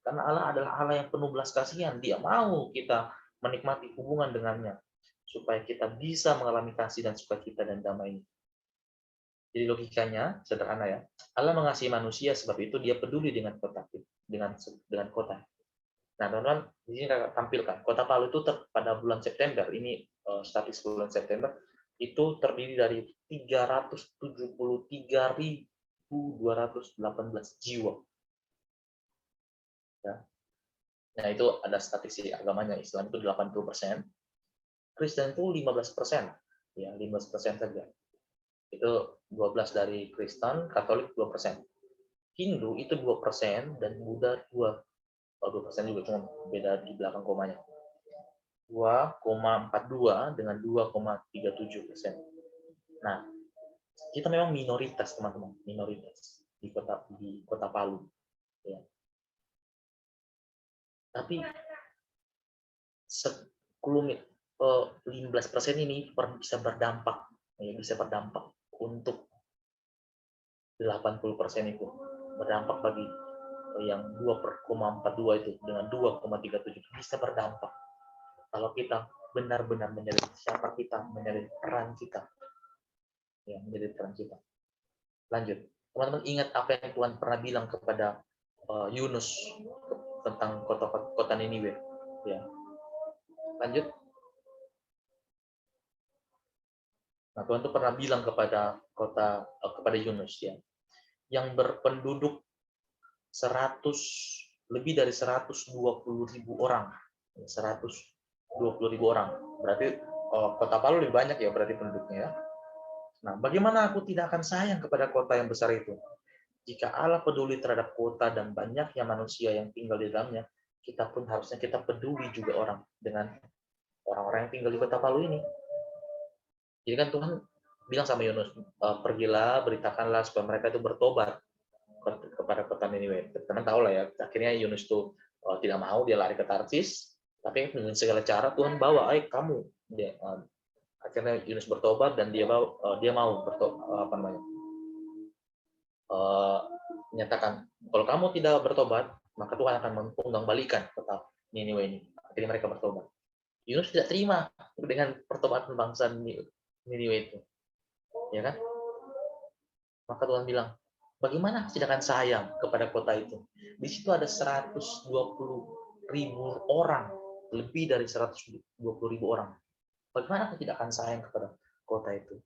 Karena Allah adalah Allah yang penuh belas kasihan. Dia mau kita menikmati hubungan dengannya. Supaya kita bisa mengalami kasih dan sukacita dan damai ini. Jadi logikanya sederhana ya. Allah mengasihi manusia, sebab itu dia peduli dengan kota. Dengan kota. Nah, teman-teman, di sini saya tampilkan. Kota Palu itu pada bulan September, ini statistik bulan September, itu terdiri dari 373.218 jiwa. Ya. Nah, itu ada statistik agamanya. Islam itu 80%, Kristen itu 15%. Ya, 15% saja. Itu 12 dari Kristen, Katolik 2%. Hindu itu 2%, dan Buddha 2% juga, cuma beda di belakang komanya. 2,42 dengan 2,37%. Nah, kita memang minoritas, teman-teman, minoritas di kota Palu. Ya. Tapi 15% ini bisa berdampak untuk 80% itu, berdampak bagi yang 2,42 itu dengan 2,37 bisa berdampak kalau kita benar-benar menyadari siapa kita, menyadari peran kita, ya, menjadi peran kita. Lanjut, teman-teman ingat apa yang Tuhan pernah bilang kepada Yunus tentang kota Niniwe, ya. Lanjut. Nah, Tuhan itu pernah bilang kepada Yunus, ya, yang berpenduduk lebih dari 120.000 orang. 120.000 orang. Berarti kota Palu lebih banyak ya berarti penduduknya ya. Nah, bagaimana aku tidak akan sayang kepada kota yang besar itu? Jika Allah peduli terhadap kota dan banyaknya manusia yang tinggal di dalamnya, kita pun harusnya kita peduli juga dengan orang-orang yang tinggal di kota Palu ini. Jadi kan Tuhan bilang sama Yunus, pergilah, beritakanlah supaya mereka itu bertobat kepada kota Niniwe. Teman tahu lah ya, akhirnya Yunus itu tidak mau, dia lari ke Tarsis, tapi dengan segala cara Tuhan bawa, kamu. Akhirnya Yunus bertobat dan dia mau menyatakan, kalau kamu tidak bertobat, maka Tuhan akan mengembalikan kota Niniwe ini. Akhirnya mereka bertobat. Yunus tidak terima dengan pertobatan bangsa Niniwe itu, ya kan? Maka Tuhan bilang, bagaimana tidak akan sayang kepada kota itu? Di situ ada 120.000 orang, lebih dari 120.000 orang. Bagaimana aku tidak akan sayang kepada kota itu?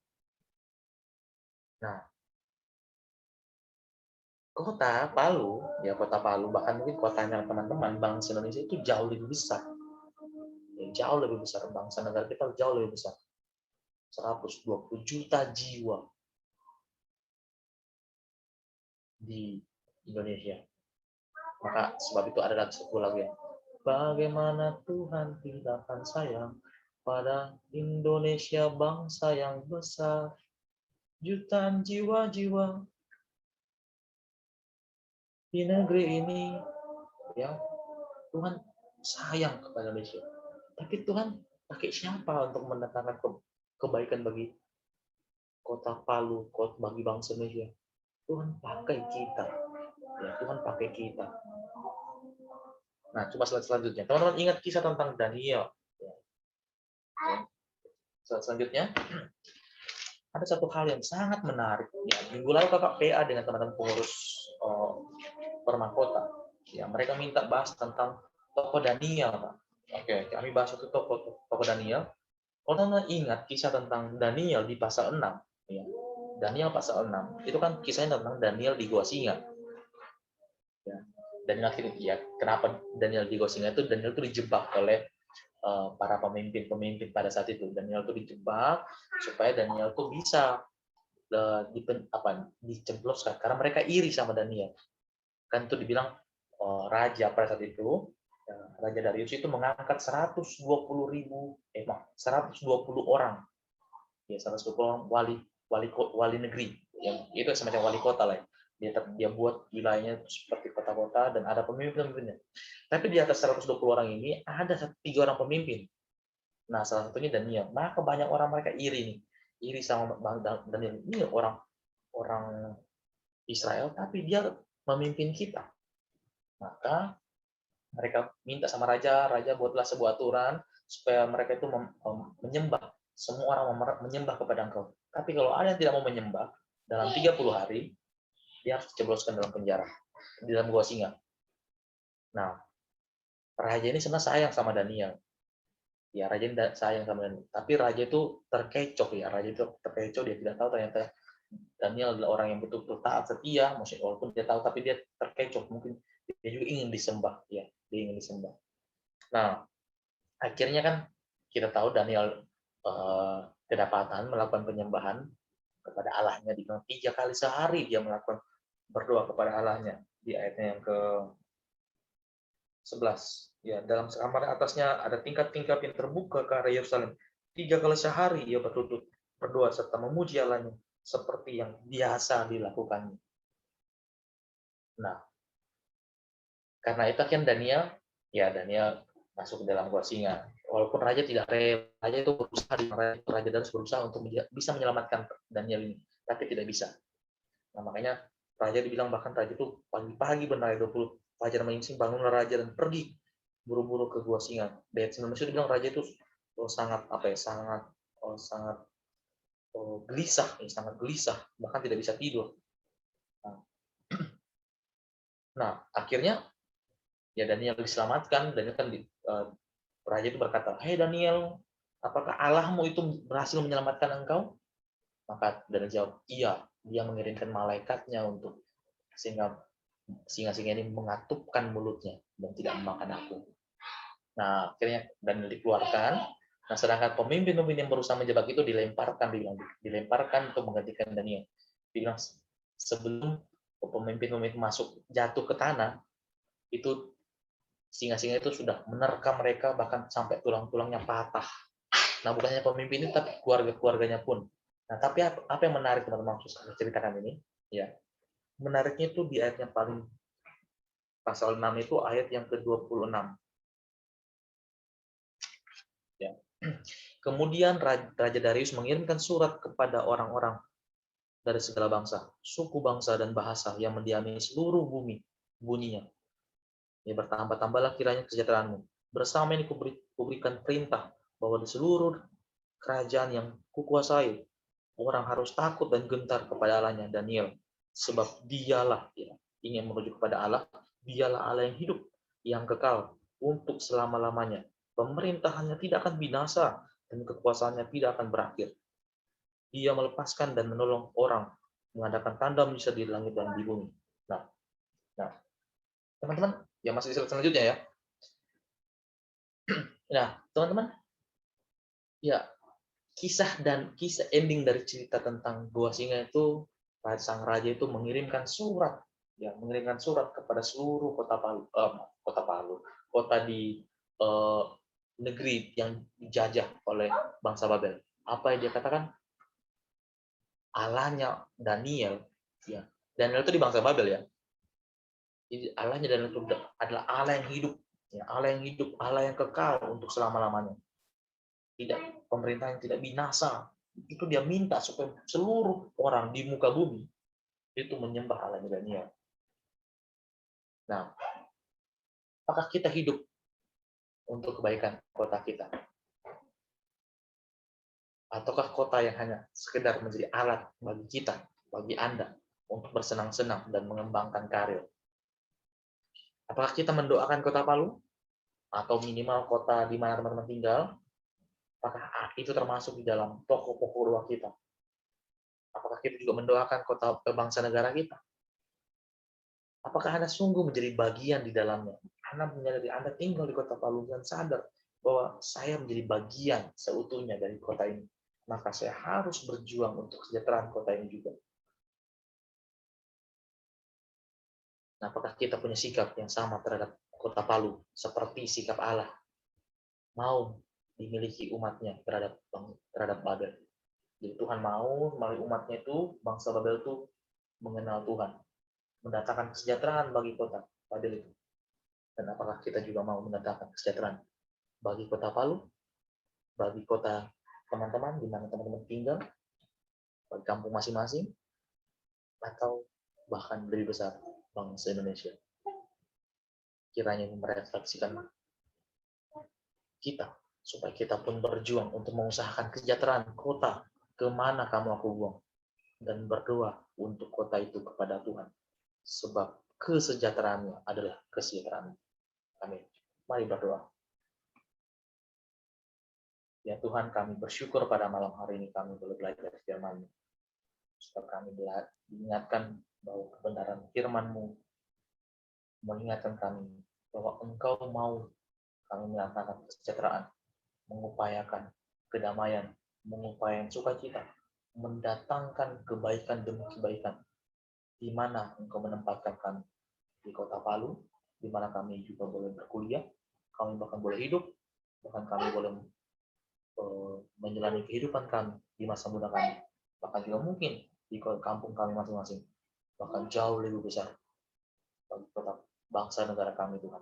Nah, kota Palu, bahkan mungkin kotanya teman-teman, bangsa Indonesia itu jauh lebih besar. Ya, jauh lebih besar, bangsa negara kita jauh lebih besar. 120 juta jiwa. Indonesia. Maka sebab itu ada satu lagu yang bagaimana Tuhan tidak akan sayang pada Indonesia bangsa yang besar, jutaan jiwa-jiwa di negeri ini, ya Tuhan sayang kepada Indonesia. Tapi Tuhan pakai siapa untuk mendatangkan kebaikan bagi kota Palu, bagi bangsa Indonesia? Tuhan pakai kita, ya Tuhan pakai kita. Nah, coba slide selanjutnya. Teman-teman ingat kisah tentang Daniel. Ya. Slide selanjutnya. Ada satu hal yang sangat menarik. Ya, minggu lalu kakak PA dengan teman-teman pengurus Permakota. Ya, mereka minta bahas tentang tokoh Daniel. Pak. Oke, kami bahas itu tokoh Daniel. Kalau teman-teman ingat kisah tentang Daniel di pasal 6, ya. Daniel pasal 6, itu kan kisahnya tentang Daniel di Gua Singa. Ya. Dan akhirnya, ya, kenapa Daniel di Gua Singa itu? Daniel itu dijebak oleh para pemimpin pada saat itu. Daniel itu dijebak supaya Daniel itu bisa dicebloskan karena mereka iri sama Daniel. Kan itu dibilang raja pada saat itu, Raja Darius itu mengangkat 120 orang, ya 120 orang wali negeri, yang itu semacam wali kota lah. Dia buat wilayahnya seperti kota-kota dan ada pemimpin-pemimpinnya. Tapi di atas 120 orang ini ada 3 orang pemimpin. Nah, salah satunya Daniel. Maka banyak orang mereka iri sama Daniel. Ini orang Israel, tapi dia memimpin kita. Maka mereka minta sama raja buatlah sebuah aturan supaya mereka itu menyembah. Semua orang menyembah kepada engkau. Tapi kalau ada yang tidak mau menyembah, dalam 30 hari, dia harus dicebloskan dalam penjara, di dalam gua singa. Nah, raja ini sebenarnya sayang sama Daniel. Ya, raja ini sayang sama Daniel. Tapi raja itu terkecoh, ya. Raja itu terkecoh, dia tidak tahu ternyata Daniel adalah orang yang betul-betul taat setia, walaupun dia tahu, tapi dia terkecoh. Mungkin dia juga ingin disembah, ya. Dia ingin disembah. Nah, akhirnya kan kita tahu Daniel kedapatan melakukan penyembahan kepada Allahnya. Di 3 kali sehari dia melakukan berdoa kepada Allahnya. Di ayatnya yang ke-11. Ya, dalam kamar atasnya ada tingkat-tingkat yang terbuka ke arah Yerusalem. 3 kali sehari ia berdoa serta memuji Allahnya seperti yang biasa dilakukannya. Nah, karena itu kan Daniel masuk ke dalam gua singa. Walaupun raja tidak rela, raja itu berusaha, Raja Darius berusaha untuk bisa menyelamatkan Daniel ini, tapi tidak bisa. Nah, makanya raja dibilang, bahkan raja itu pagi-pagi benar 20 fajar menyingsing, bangunlah raja dan pergi buru-buru ke gua singa. Di ayat 19 dibilang raja itu sangat gelisah, bahkan tidak bisa tidur. Nah, akhirnya ya Daniel diselamatkan. Daniel kan raja itu berkata, "Hei Daniel, apakah Allahmu itu berhasil menyelamatkan engkau?" Maka Daniel jawab, "Iya, dia mengirimkan malaikatnya untuk sehingga singa-singa ini mengatupkan mulutnya dan tidak memakan aku." Nah, akhirnya Daniel dikeluarkan. Nah, sedangkan pemimpin-pemimpin yang berusaha menjebak itu dilemparkan untuk menggantikan Daniel. Dibilang sebelum pemimpin-pemimpin jatuh ke tanah, itu singa-singa itu sudah menerkam mereka bahkan sampai tulang-tulangnya patah. Nah, bukan hanya pemimpin itu, tapi keluarga-keluarganya pun. Nah, tapi apa yang menarik teman-teman saya ceritakan ini? Ya, menariknya itu di ayat yang paling pasal 6 itu ayat yang ke-26. Ya. Kemudian Raja Darius mengirimkan surat kepada orang-orang dari segala bangsa, suku, bangsa, dan bahasa yang mendiami seluruh bumi, bunyinya. Ya, bertambah-tambahlah kiranya kesejahteraanmu. Bersama ini kuberikan perintah bahwa di seluruh kerajaan yang kukuasai, orang harus takut dan gentar kepada Allahnya Daniel. Sebab dialah, ya, ingin merujuk kepada Allah, dialah Allah yang hidup, yang kekal, untuk selama-lamanya. Pemerintahannya tidak akan binasa, dan kekuasaannya tidak akan berakhir. Dia melepaskan dan menolong orang, mengadakan tanda mujizat di langit dan di bumi. Nah, teman-teman, ya masih selanjutnya ya. Nah, teman-teman, ya kisah ending dari cerita tentang gua singa itu, sang raja itu mengirimkan surat ya mengirimkan surat kepada seluruh kota di negeri yang dijajah oleh bangsa Babel. Apa yang dia katakan? Allahnya Daniel, ya. Daniel itu di bangsa Babel ya. Jadi Allahnya Daniel itu adalah Allah yang hidup, ya, Allah yang hidup, Allah yang kekal untuk selama-lamanya. Tidak, pemerintah yang tidak binasa. Itu dia minta supaya seluruh orang di muka bumi itu menyembah Allahnya Daniel. Nah, apakah kita hidup untuk kebaikan kota kita? Ataukah kota yang hanya sekedar menjadi alat bagi kita, bagi Anda, untuk bersenang-senang dan mengembangkan karir? Apakah kita mendoakan kota Palu? Atau minimal kota di mana teman-teman tinggal? Apakah itu termasuk di dalam pokok-pokok doa kita? Apakah kita juga mendoakan kota bangsa negara kita? Apakah Anda sungguh menjadi bagian di dalamnya? Anda menyadari Anda tinggal di kota Palu dan sadar bahwa saya menjadi bagian seutuhnya dari kota ini. Maka saya harus berjuang untuk kesejahteraan kota ini juga. Nah, apakah kita punya sikap yang sama terhadap kota Palu seperti sikap Allah mau dimiliki umatnya terhadap Babel? Jadi Tuhan mau melalui umatnya itu, bangsa Babel itu mengenal Tuhan, mendatangkan kesejahteraan bagi kota Babel itu. Dan apakah kita juga mau mendatangkan kesejahteraan bagi kota Palu, bagi kota teman-teman di mana teman-teman tinggal, bagi kampung masing-masing, atau bahkan lebih besar bangsa Indonesia? Kiranya merefleksikan kita supaya kita pun berjuang untuk mengusahakan kesejahteraan kota kemana kamu aku buang, dan berdoa untuk kota itu kepada Tuhan, sebab kesejahteraannya adalah kesejahteraan. Amin. Mari berdoa. Ya Tuhan, kami bersyukur pada malam hari ini kami boleh belajar firman-Mu. Supaya kami diingatkan bahwa kebenaran firman-Mu mengingatkan kami bahwa Engkau mau kami melakukan kesejahteraan, mengupayakan kedamaian, mengupayakan sukacita, mendatangkan kebaikan demi kebaikan. Di mana Engkau menempatkan kami? Di kota Palu, di mana kami juga boleh berkuliah, kami bahkan boleh hidup, bahkan kami boleh menjalani kehidupan kami di masa muda kami, bahkan juga mungkin di kampung kami masing-masing, bahkan jauh lebih besar bagi kota bangsa negara kami Tuhan.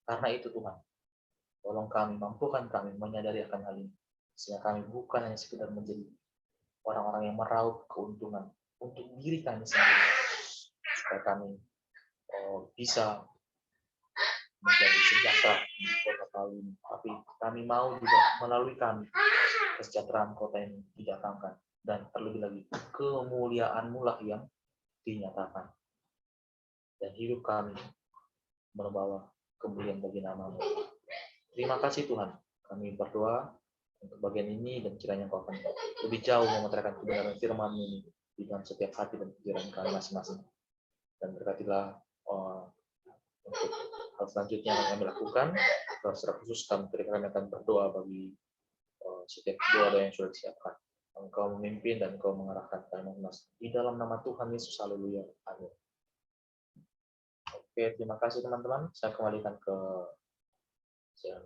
Karena itu Tuhan, tolong kami, mampukan kami menyadari akan hal ini, sehingga kami bukan hanya sekedar menjadi orang-orang yang meraup keuntungan untuk diri kami sendiri, supaya kami bisa menjadi sejahtera di kota Palu ini, tapi kami mau juga melalui kami kesejahteraan kota ini didatangkan, dan terlebih lagi kemuliaan-Mu lah yang dinyatakan, dan hidup kami membawa kemuliaan bagi nama-Mu. Terima kasih Tuhan, kami berdoa untuk bagian ini, dan kiranya Engkau akan lebih jauh memeteraikan kebenaran firman-Mu ini di dalam setiap hati dan pikiran kami masing-masing, dan berkatilah untuk hal selanjutnya yang kami lakukan. Secara khusus ketika kami akan berdoa bagi setiap doa yang sudah disiapkan. Engkau memimpin dan Engkau mengarahkan kami masing-masing. Di dalam nama Tuhan Yesus, haleluya. Amin. Oke, terima kasih teman-teman. Saya kembalikan ke Sian.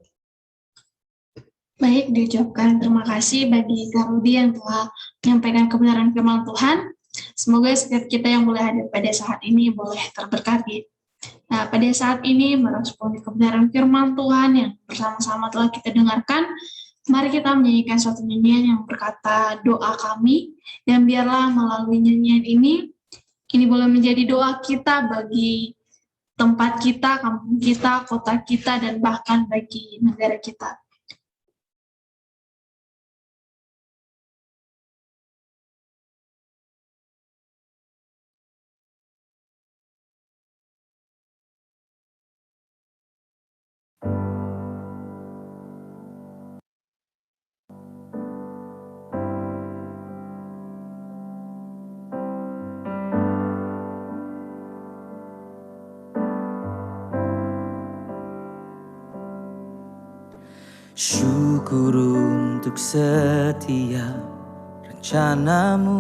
Baik, diucapkan terima kasih bagi Kak Rudi yang telah menyampaikan kebenaran firman Tuhan. Semoga setiap kita yang boleh hadir pada saat ini boleh terberkati. Nah, pada saat ini meresponi kebenaran firman Tuhan yang bersama-sama telah kita dengarkan, mari kita menyanyikan suatu nyanyian yang berkata doa kami, dan biarlah melalui nyanyian ini boleh menjadi doa kita bagi tempat kita, kampung kita, kota kita, dan bahkan bagi negara kita. Syukur untuk setiap rencanamu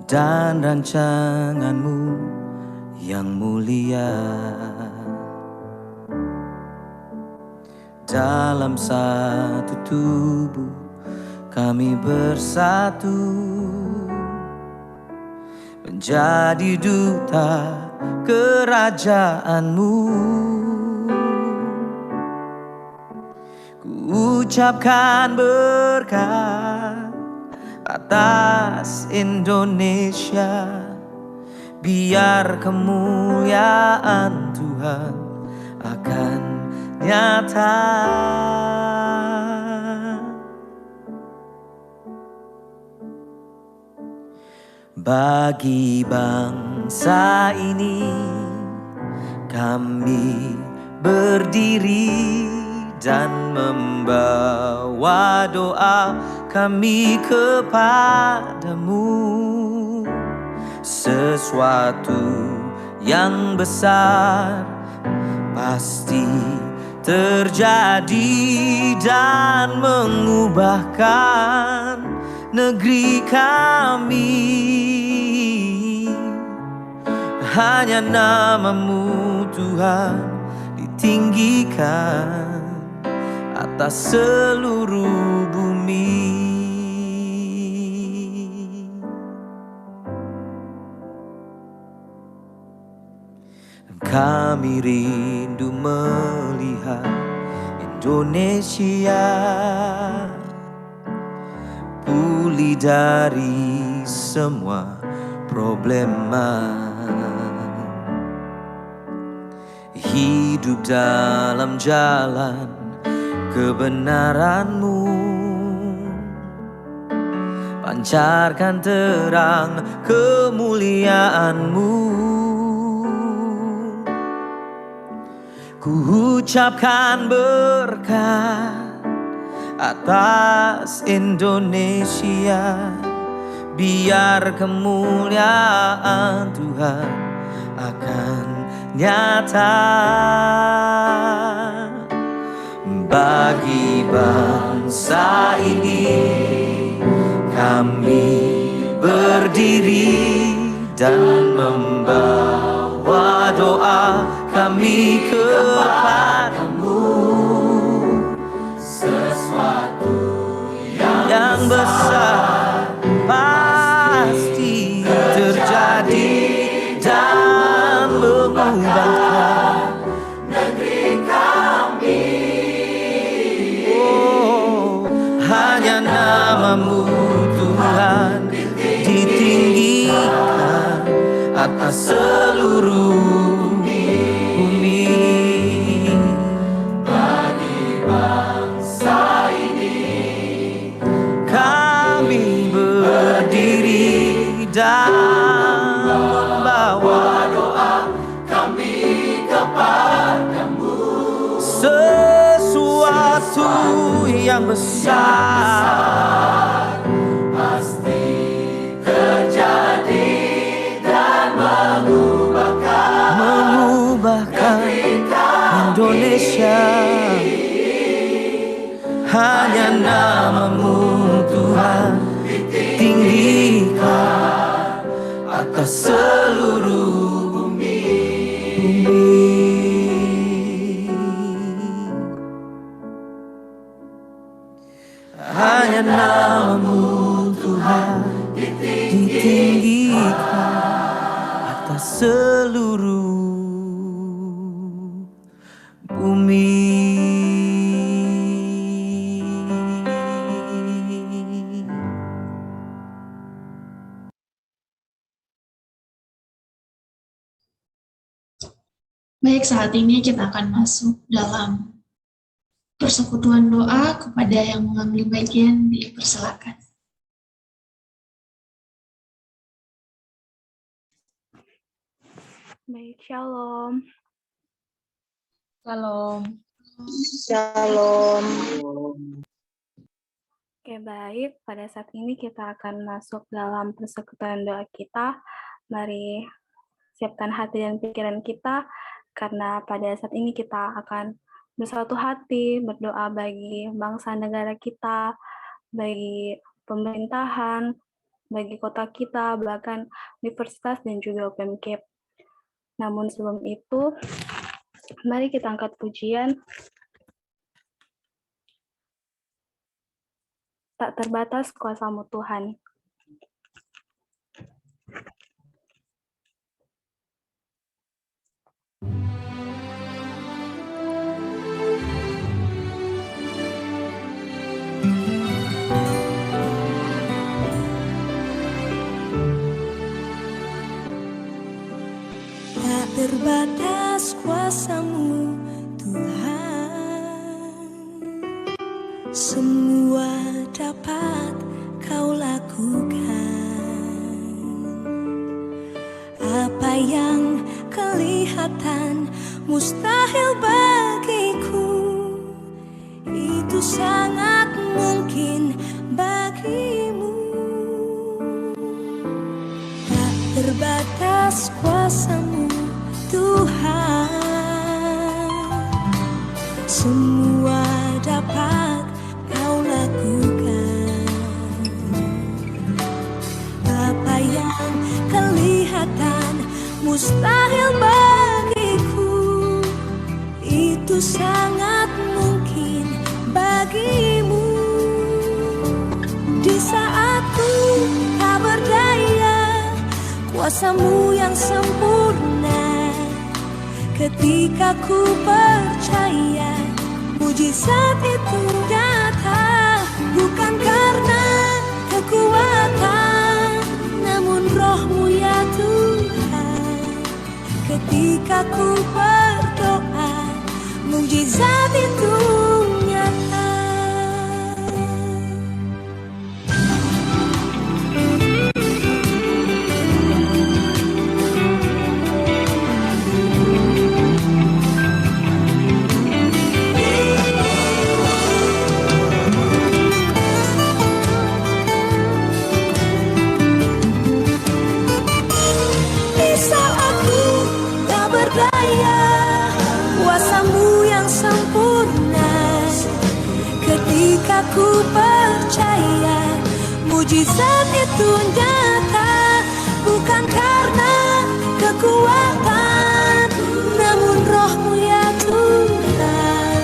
dan rancangan-Mu yang mulia. Dalam satu tubuh kami bersatu, menjadi duta kerajaan-Mu. Ku ucapkan berkat atas Indonesia, biar kemuliaan Tuhan akan nyata. Bagi bangsa ini kami berdiri dan membawa doa kami kepadamu. Sesuatu yang besar pasti terjadi dan mengubahkan negeri kami. Hanya nama-Mu Tuhan ditinggikan atas seluruh bumi. Kami rindu melihat Indonesia pulih dari semua problema, hidup dalam jalan kebenaran-Mu, pancarkan terang kemuliaan-Mu. Ku ucapkan berkat atas Indonesia, biar kemuliaan Tuhan akan nyata. Bagi bangsa ini kami berdiri dan membawa doa kami kepadamu. Sesuatu yang besar pasti terjadi dan mengubahkan negeri kami. Oh, hanya nama-Mu Tuhan ditinggikan atas seluruh bumi. Bagi bangsa ini kami berdiri dan membawa doa kami kepadamu. Sesuatu yang besar pasti terjadi dan mengubahkan Indonesia. Hanya nama-Mu Tuhan tinggikan atas seluruh bumi. Hanya nama-Mu Tuhan ditinggikan atas seluruh bumi. Baik, saat ini kita akan masuk dalam persekutuan doa. Kepada yang mengambil bagian dipersilakan. Baik, shalom. Shalom. Shalom. Oke, baik. Pada saat ini kita akan masuk dalam persekutuan doa kita. Mari siapkan hati dan pikiran kita, karena pada saat ini kita akan bersatu hati berdoa bagi bangsa negara kita, bagi pemerintahan, bagi kota kita, bahkan universitas dan juga UPMK. Namun sebelum itu, mari kita angkat pujian Tak Terbatas Kuasa-Mu Tuhan. Tak terbatas kuasa-Mu Tuhan, semua dapat Kau lakukan. Apa yang kelihatan mustahil bagiku, itu sangat mungkin bagimu. Tak terbatas kuasa-Mu Tuhan, semua dapat Kau lakukan. Apa yang kelihatan mustahil bagiku, itu sangat mungkin bagimu. Di saat ku tak berdaya, kuasa-Mu yang sempurna. Ketika ku percaya, mujizat itu nyata. Bukan karena kekuatan, namun Roh-Mu ya Tuhan. Ketika ku berdoa, mujizat itu nyata. Di saat ku tak berdaya, kuasa-Mu yang sempurna. Ketika ku percaya, mujizat itu nyata. Bukan karena kekuatan, namun Roh-Mu ya Tuhan.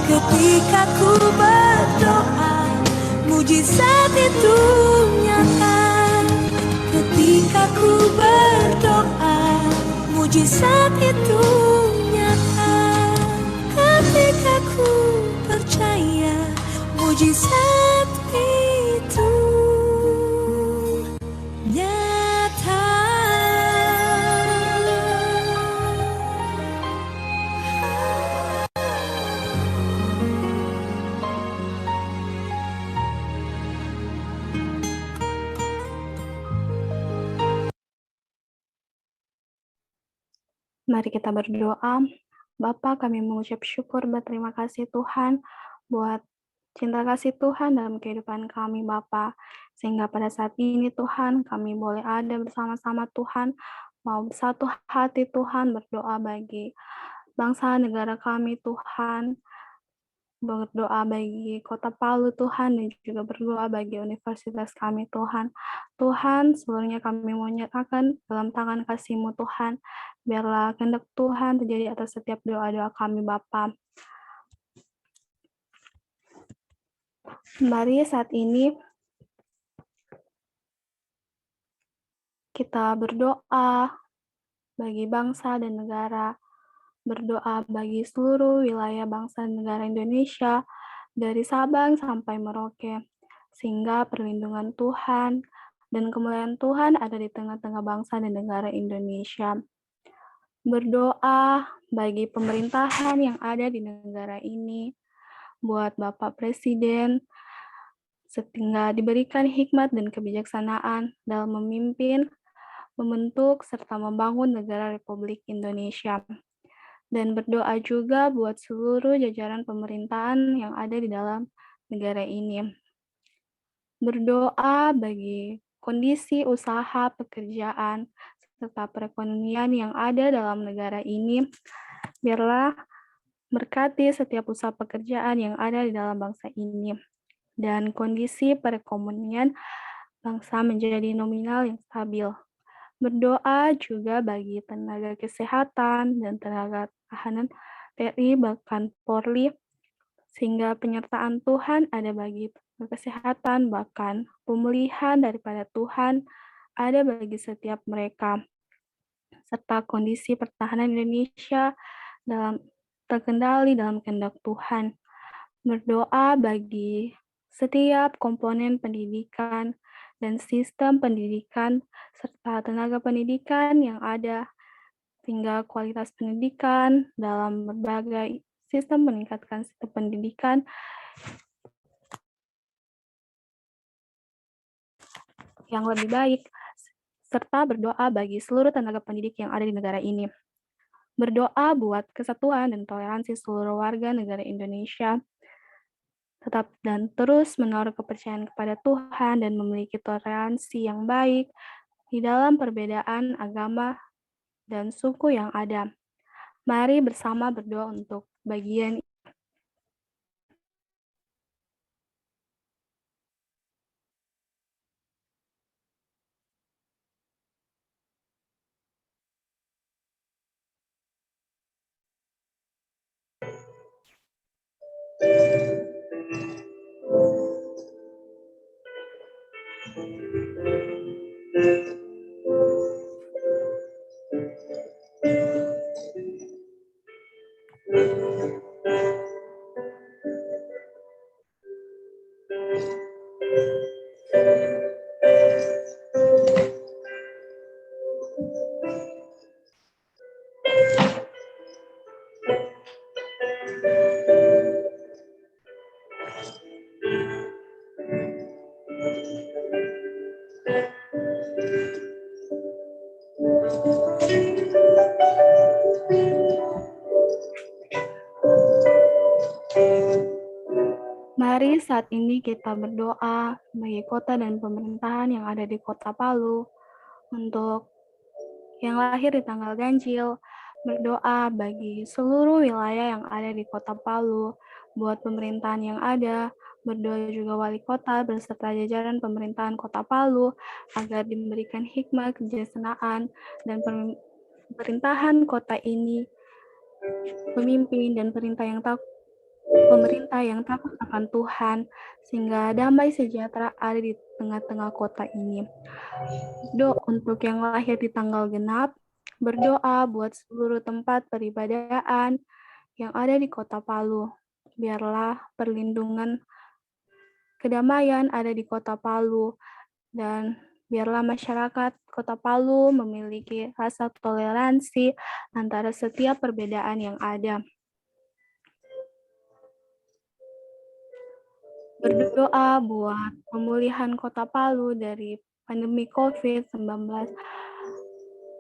Ketika ku berdoa, mujizat itu nyata. Ketika ku berdoa, mujizat itu nyata. Ketika ku percaya, mujizat itu nyata. Mari kita berdoa. Bapa, kami mengucap syukur berterima kasih Tuhan buat cinta kasih Tuhan dalam kehidupan kami Bapa. Sehingga pada saat ini Tuhan kami boleh ada bersama-sama Tuhan, mau satu hati Tuhan berdoa bagi bangsa negara kami Tuhan, berdoa bagi Kota Palu Tuhan, dan juga berdoa bagi universitas kami Tuhan. Tuhan, seluruhnya kami mau nyatakan dalam tangan kasih-Mu Tuhan. Biarlah kehendak Tuhan terjadi atas setiap doa-doa kami Bapa. Mari saat ini kita berdoa bagi bangsa dan negara, berdoa bagi seluruh wilayah bangsa dan negara Indonesia, dari Sabang sampai Merauke, sehingga perlindungan Tuhan dan kemuliaan Tuhan ada di tengah-tengah bangsa dan negara Indonesia. Berdoa bagi pemerintahan yang ada di negara ini, buat Bapak Presiden, sehingga diberikan hikmat dan kebijaksanaan dalam memimpin, membentuk, serta membangun negara Republik Indonesia. Dan berdoa juga buat seluruh jajaran pemerintahan yang ada di dalam negara ini. Berdoa bagi kondisi usaha, pekerjaan, serta perekonomian yang ada dalam negara ini. Biarlah berkati setiap usaha pekerjaan yang ada di dalam bangsa ini. Dan kondisi perekonomian bangsa menjadi nominal yang stabil. Berdoa juga bagi tenaga kesehatan dan tenaga tahanan TNI bahkan Polri, sehingga penyertaan Tuhan ada bagi tenaga kesehatan, bahkan pemulihan daripada Tuhan ada bagi setiap mereka, serta kondisi pertahanan Indonesia terkendali dalam kehendak Tuhan. Berdoa bagi setiap komponen pendidikan dan sistem pendidikan serta tenaga pendidikan yang ada, sehingga kualitas pendidikan dalam berbagai sistem meningkatkan sistem pendidikan yang lebih baik, serta berdoa bagi seluruh tenaga pendidik yang ada di negara ini. Berdoa buat kesatuan dan toleransi seluruh warga negara Indonesia, tetap dan terus menaruh kepercayaan kepada Tuhan dan memiliki toleransi yang baik di dalam perbedaan agama dan suku yang ada. Mari bersama berdoa untuk bagian Mari saat ini kita berdoa bagi kota dan pemerintahan yang ada di Kota Palu, untuk yang lahir di tanggal ganjil, berdoa bagi seluruh wilayah yang ada di Kota Palu, buat pemerintahan yang ada, berdoa juga wali kota beserta jajaran pemerintahan Kota Palu agar diberikan hikmah kebijaksanaan dan pemerintahan kota ini, pemimpin dan pemerintah yang takut akan Tuhan, sehingga damai sejahtera ada di tengah-tengah kota ini. Doa untuk yang lahir di tanggal genap, berdoa buat seluruh tempat peribadahan yang ada di Kota Palu. Biarlah perlindungan kedamaian ada di Kota Palu, dan biarlah masyarakat Kota Palu memiliki rasa toleransi antara setiap perbedaan yang ada. Berdoa buat pemulihan Kota Palu dari pandemi COVID-19,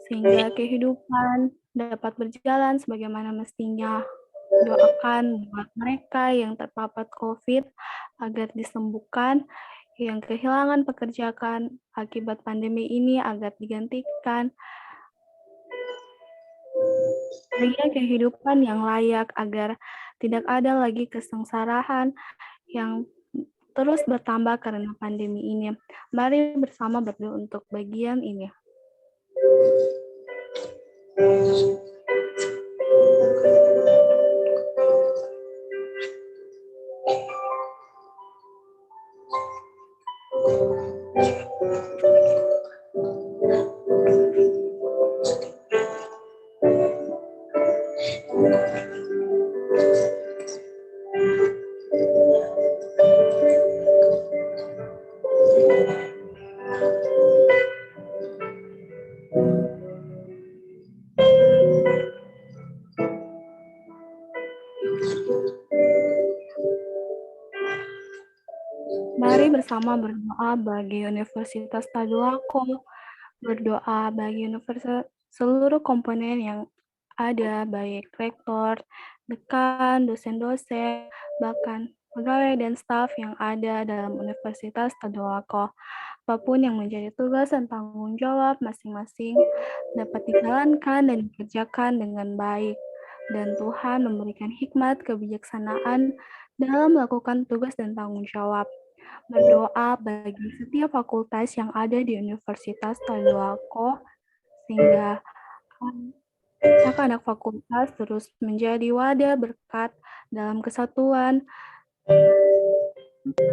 sehingga kehidupan dapat berjalan sebagaimana mestinya. Doakan buat mereka yang terpapar COVID agar disembuhkan, yang kehilangan pekerjaan akibat pandemi ini agar digantikan, berikan kehidupan yang layak agar tidak ada lagi kesengsaraan yang terus bertambah karena pandemi ini. Mari bersama berdoa untuk bagian ini. Mari bersama berdoa bagi Universitas Tadulako, berdoa bagi seluruh komponen yang ada, baik rektor, dekan, dosen-dosen, bahkan pegawai dan staf yang ada dalam Universitas Tadulako. Apapun yang menjadi tugas dan tanggung jawab masing-masing dapat dijalankan dan dikerjakan dengan baik, dan Tuhan memberikan hikmat kebijaksanaan dalam melakukan tugas dan tanggung jawab. Berdoa bagi setiap fakultas yang ada di Universitas Tadulako, sehingga anak-anak fakultas terus menjadi wadah berkat dalam kesatuan,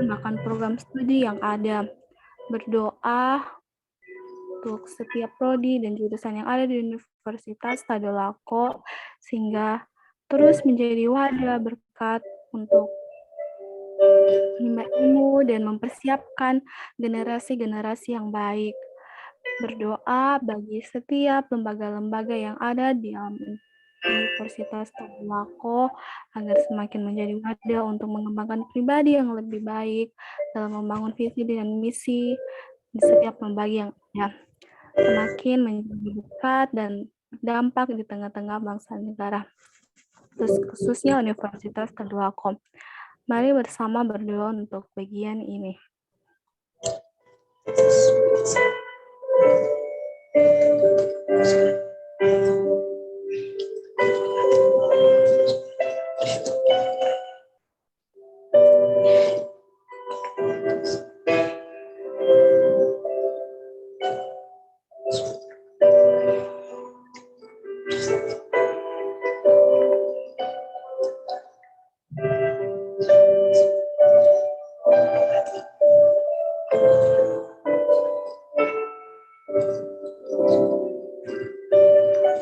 bahkan program studi yang ada. Berdoa untuk setiap prodi dan jurusan yang ada di Universitas Tadulako, sehingga terus menjadi wadah berkat untuk menimba ilmu dan mempersiapkan generasi-generasi yang baik. Berdoa bagi setiap lembaga-lembaga yang ada di Universitas Tadulako agar semakin menjadi wadah untuk mengembangkan pribadi yang lebih baik dalam membangun visi dan misi di setiap lembaga yang ada, semakin menjadi dekat dan berdampak di tengah-tengah bangsa dan negara, khususnya Universitas Tadulako. Mari bersama berdoa untuk bagian ini.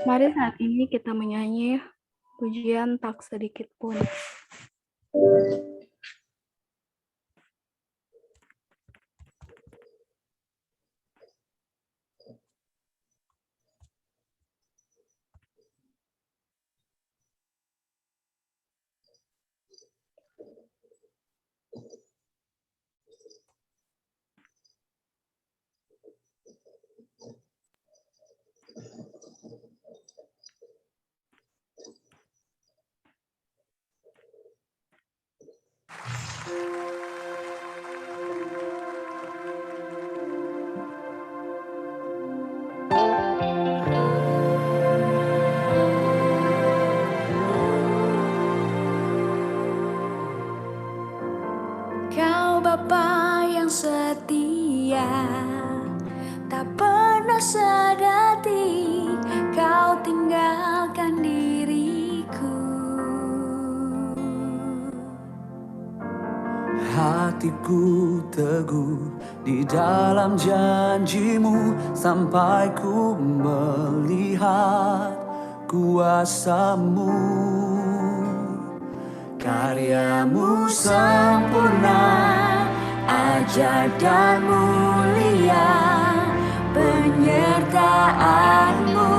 Mari saat ini kita menyanyi pujian tak sedikit pun. Kau Bapa yang setia, tak pernah sadati kau tinggalkan diriku. Hatiku teguh di dalam janjimu sampai ku melihat kuasamu. Karyamu sempurna, ajaib dan mulia, penyertaanmu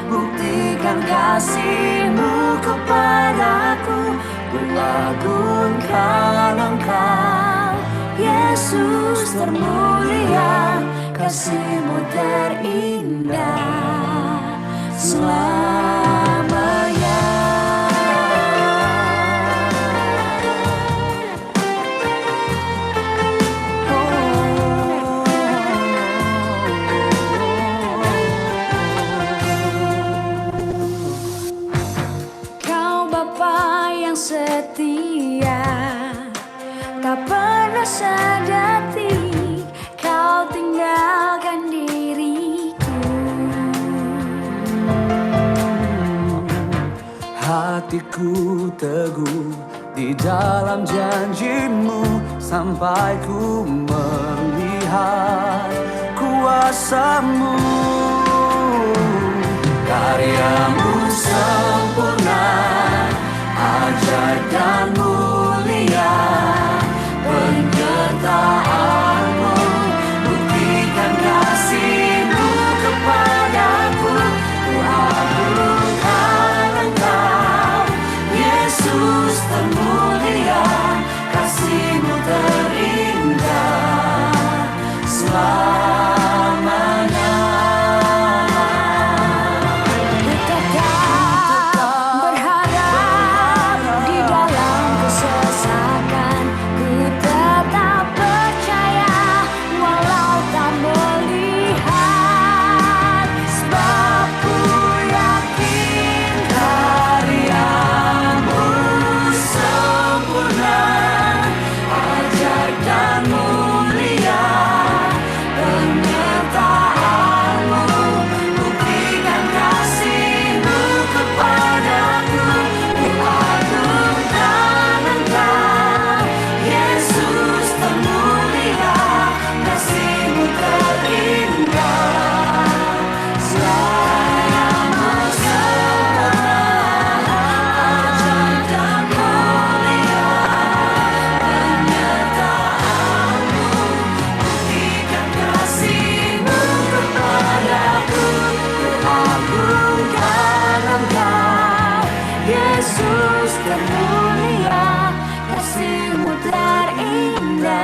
buktikan kasihmu kepadaku. Ku agungkan Engkau, Yesus termulia, kasihmu terindah selamanya. Setia, tak pernah sadari kau tinggalkan diriku. Hatiku teguh di dalam janjimu sampai ku melihat kuasamu. Karyamu sempurna, ajaib dan mulia, penyertaanmu buktikan kasihmu kepadaku. Ku agungkan Engkau, Yesus termulia, kasihmu terindah selamanya. Tetap Yesus termulia, kasih-Mu terindah,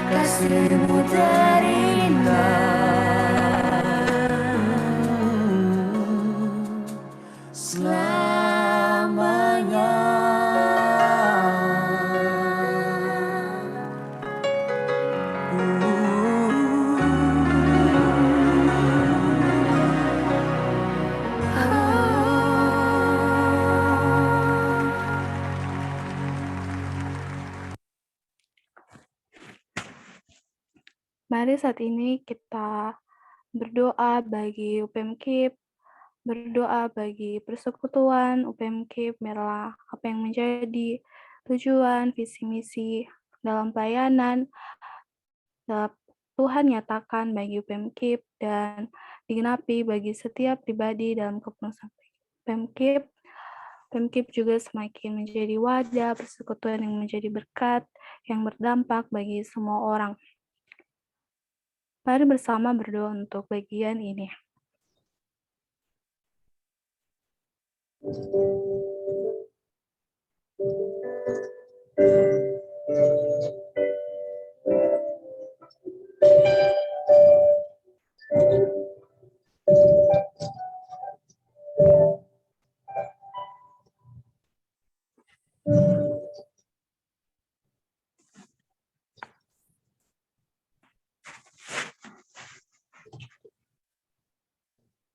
kasih-Mu terindah. Selamanya. Mari saat ini kita berdoa bagi UPMKIP, berdoa bagi persekutuan UPMKIP, biarlah apa yang menjadi tujuan, visi misi dalam pelayanan Tuhan nyatakan bagi UPMKIP dan digenapi bagi setiap pribadi dalam kepengurusan UPMKIP. UPMKIP juga semakin menjadi wadah persekutuan yang menjadi berkat, yang berdampak bagi semua orang. Mari bersama berdoa untuk bagian ini.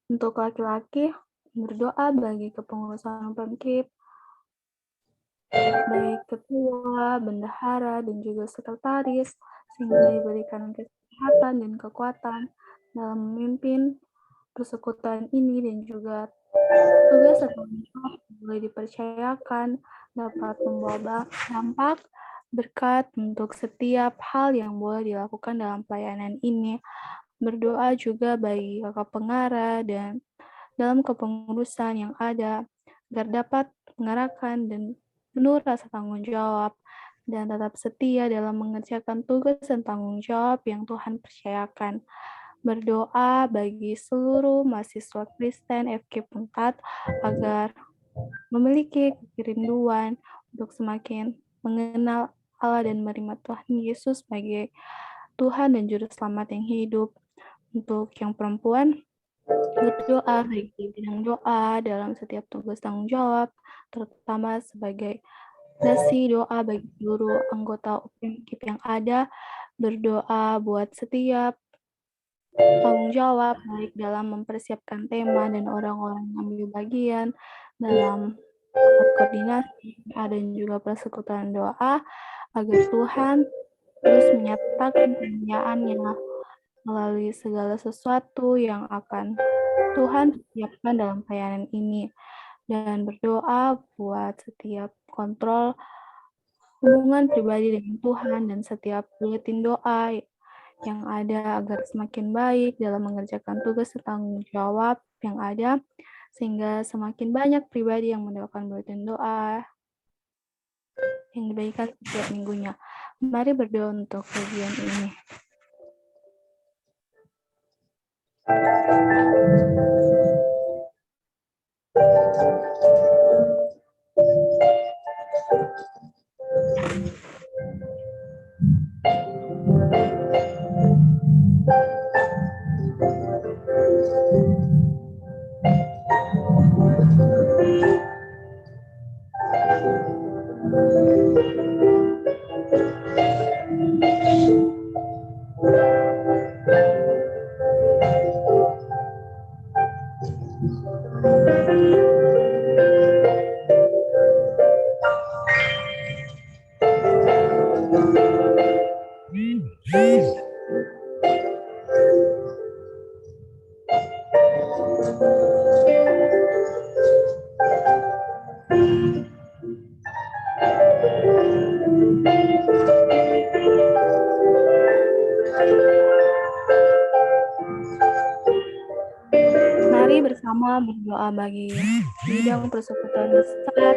Untuk laki-laki, berdoa bagi kepengurusan UPMKIP, baik ketua, bendahara, dan juga sekretaris, sehingga diberikan kesehatan dan kekuatan dalam memimpin persekutuan ini, dan juga tugas atau tanggung boleh dipercayakan dapat membawa dampak berkat untuk setiap hal yang boleh dilakukan dalam pelayanan ini. Berdoa juga bagi kakak pengarah dan dalam kepengurusan yang ada, agar dapat mengarahkan dan penuh rasa tanggung jawab dan tetap setia dalam mengerjakan tugas dan tanggung jawab yang Tuhan percayakan. Berdoa bagi seluruh mahasiswa Kristen FK Unpad agar memiliki kerinduan untuk semakin mengenal Allah dan menerima Tuhan Yesus sebagai Tuhan dan Juru Selamat yang hidup. Untuk yang perempuan, berdoa bagi bidang doa dalam setiap tugas tanggung jawab, terutama sebagai dasi doa bagi seluruh anggota UPMKIP yang ada, berdoa buat setiap tanggung jawab, baik dalam mempersiapkan tema dan orang-orang yang ambil bagian dalam koordinasi, dan juga persekutuan doa, agar Tuhan terus menyatakan kemuliaan-Nya melalui segala sesuatu yang akan Tuhan siapkan dalam pelayanan ini. Dan berdoa buat setiap kontrol hubungan pribadi dengan Tuhan dan setiap buletin doa yang ada agar semakin baik dalam mengerjakan tugas dan tanggung jawab yang ada, sehingga semakin banyak pribadi yang mendoakan buletin doa yang dibagikan setiap minggunya. Mari berdoa untuk bagian ini. Mari bersama berdoa bagi bidang persekutuan besar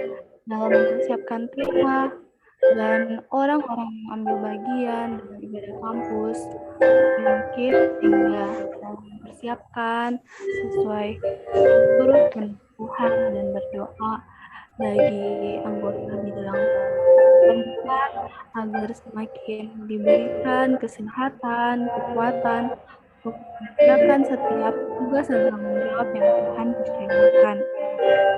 dalam mempersiapkan tema dan orang-orang yang ambil bagian dalam ibadah kampus, mungkin sehingga dalam mempersiapkan sesuai turut Tuhan dan berdoa bagi anggota bidang perempuan agar semakin diberikan kesehatan, kekuatan untuk mengerjakan setiap tugas dan tanggung jawab yang Tuhan percayakan.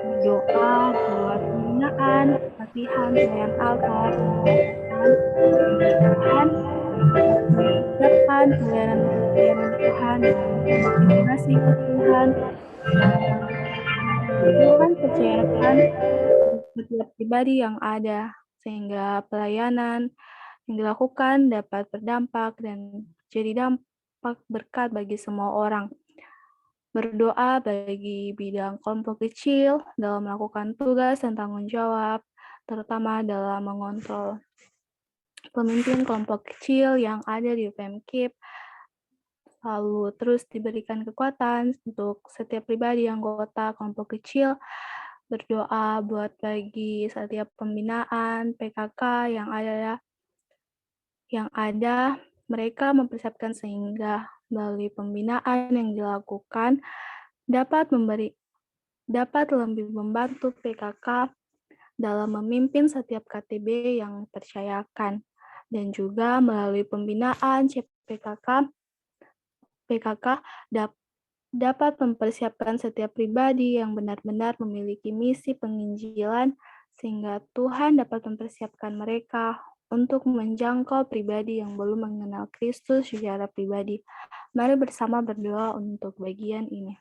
Berdoa buat pembinaan, latihan, pelayan altar, dan Tuhan mengerjakan pelayanan Tuhan dan integrasi ke Tuhan. Tuhan percayakan setiap pribadi yang ada, sehingga pelayanan yang dilakukan dapat berdampak dan jadi dampak berkat bagi semua orang. Berdoa bagi bidang kelompok kecil dalam melakukan tugas dan tanggung jawab, terutama dalam mengontrol pemimpin kelompok kecil yang ada di UPMKIP, lalu terus diberikan kekuatan untuk setiap pribadi anggota kelompok kecil. Berdoa buat bagi setiap pembinaan PKK yang ada mereka mempersiapkan sehingga melalui pembinaan yang dilakukan dapat lebih membantu PKK dalam memimpin setiap KTB yang percayakan, dan juga melalui pembinaan CPKK dapat mempersiapkan setiap pribadi yang benar-benar memiliki misi penginjilan sehingga Tuhan dapat mempersiapkan mereka untuk menjangkau pribadi yang belum mengenal Kristus secara pribadi. Mari bersama berdoa untuk bagian ini.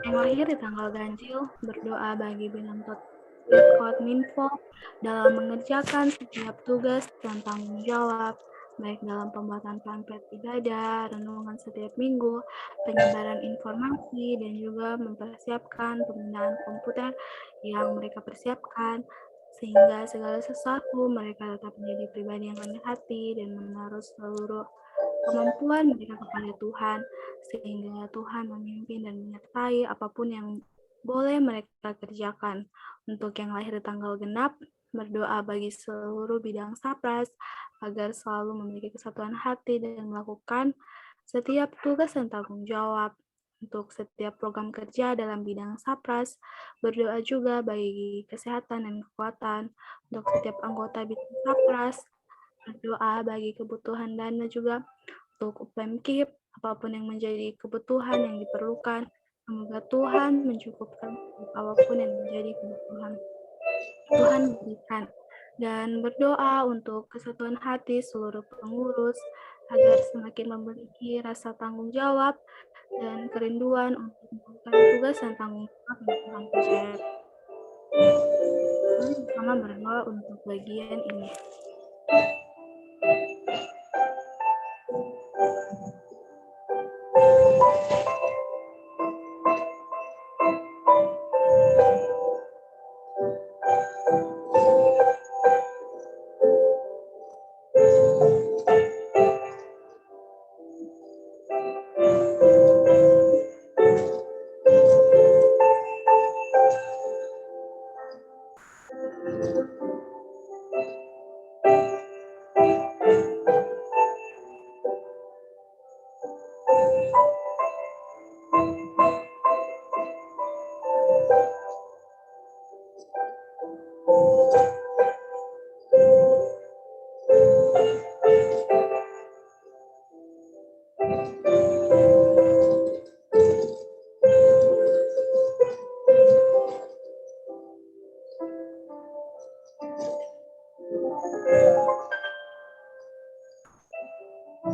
Yang lahir di tanggal ganjil, berdoa bagi bidang Kominfo dalam mengerjakan setiap tugas dan tanggung jawab, baik dalam pembuatan pamflet ibadah, renungan setiap minggu, penyebaran informasi, dan juga mempersiapkan penggunaan komputer yang mereka persiapkan, sehingga segala sesuatu mereka tetap menjadi pribadi yang rendah hati dan menaruh seluruh kemampuan mereka kepada Tuhan, sehingga Tuhan memimpin dan menyertai apapun yang boleh mereka kerjakan. Untuk yang lahir di tanggal genap, berdoa bagi seluruh bidang Sapras agar selalu memiliki kesatuan hati dan melakukan setiap tugas dan tanggung jawab. Untuk setiap program kerja dalam bidang Sapras, berdoa juga bagi kesehatan dan kekuatan untuk setiap anggota bidang Sapras, berdoa bagi kebutuhan dana juga untuk UPMKIP, apapun yang menjadi kebutuhan yang diperlukan, semoga Tuhan mencukupkan apapun yang menjadi kebutuhan Tuhan berikan. Dan berdoa untuk kesatuan hati seluruh pengurus agar semakin memiliki rasa tanggung jawab dan kerinduan untuk melakukan tugas dan tanggung jawab yang Tuhan percayakan. Mari bersama berdoa untuk bagian ini. Mari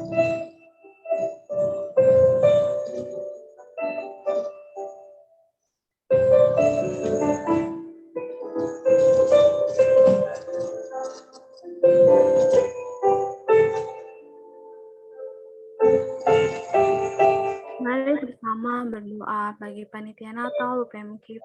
bersama berdoa bagi Panitia Natal UPMKIP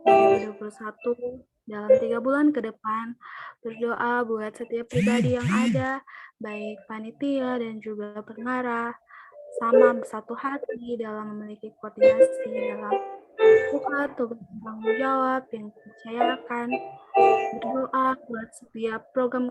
2021 dalam 3 bulan ke depan. Berdoa buat setiap pribadi yang ada, baik panitia dan juga pengarah, sama bersatu hati dalam memiliki koordinasi dalam buka tugas tanggung jawab yang dipercayakan. Berdoa buat setiap program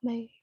baik.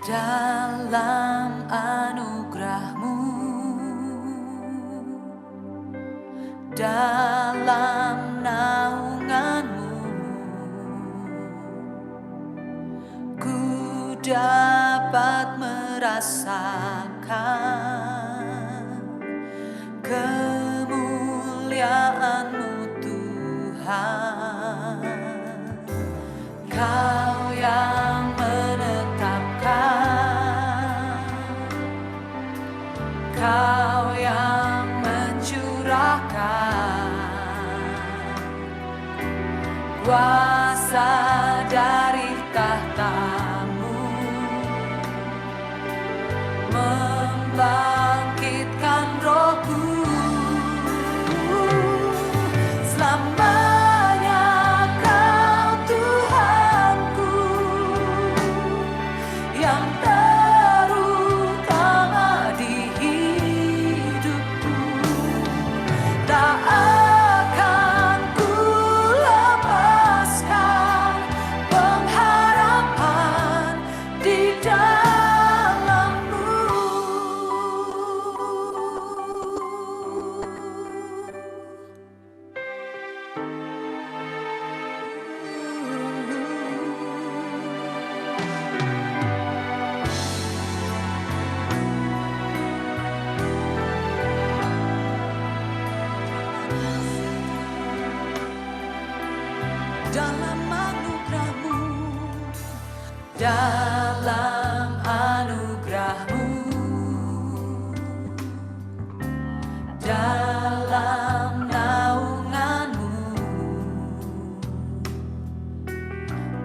dalam anugerah-Mu, dalam naungan-Mu, ku dapat merasakan kemuliaan-Mu Tuhan. Kau yang menetapkan, Kau yang mencurahkan kuasa dari tahta-Mu, membangkitkan roh-Ku. Selamanya Kau Tuhanku, yang terutama di hidupku. Tak akan ku lepaskan pengharapan di dalam-Mu. Dalam anugerah-Mu, dalam anugerah-Mu, dalam naungan-Mu,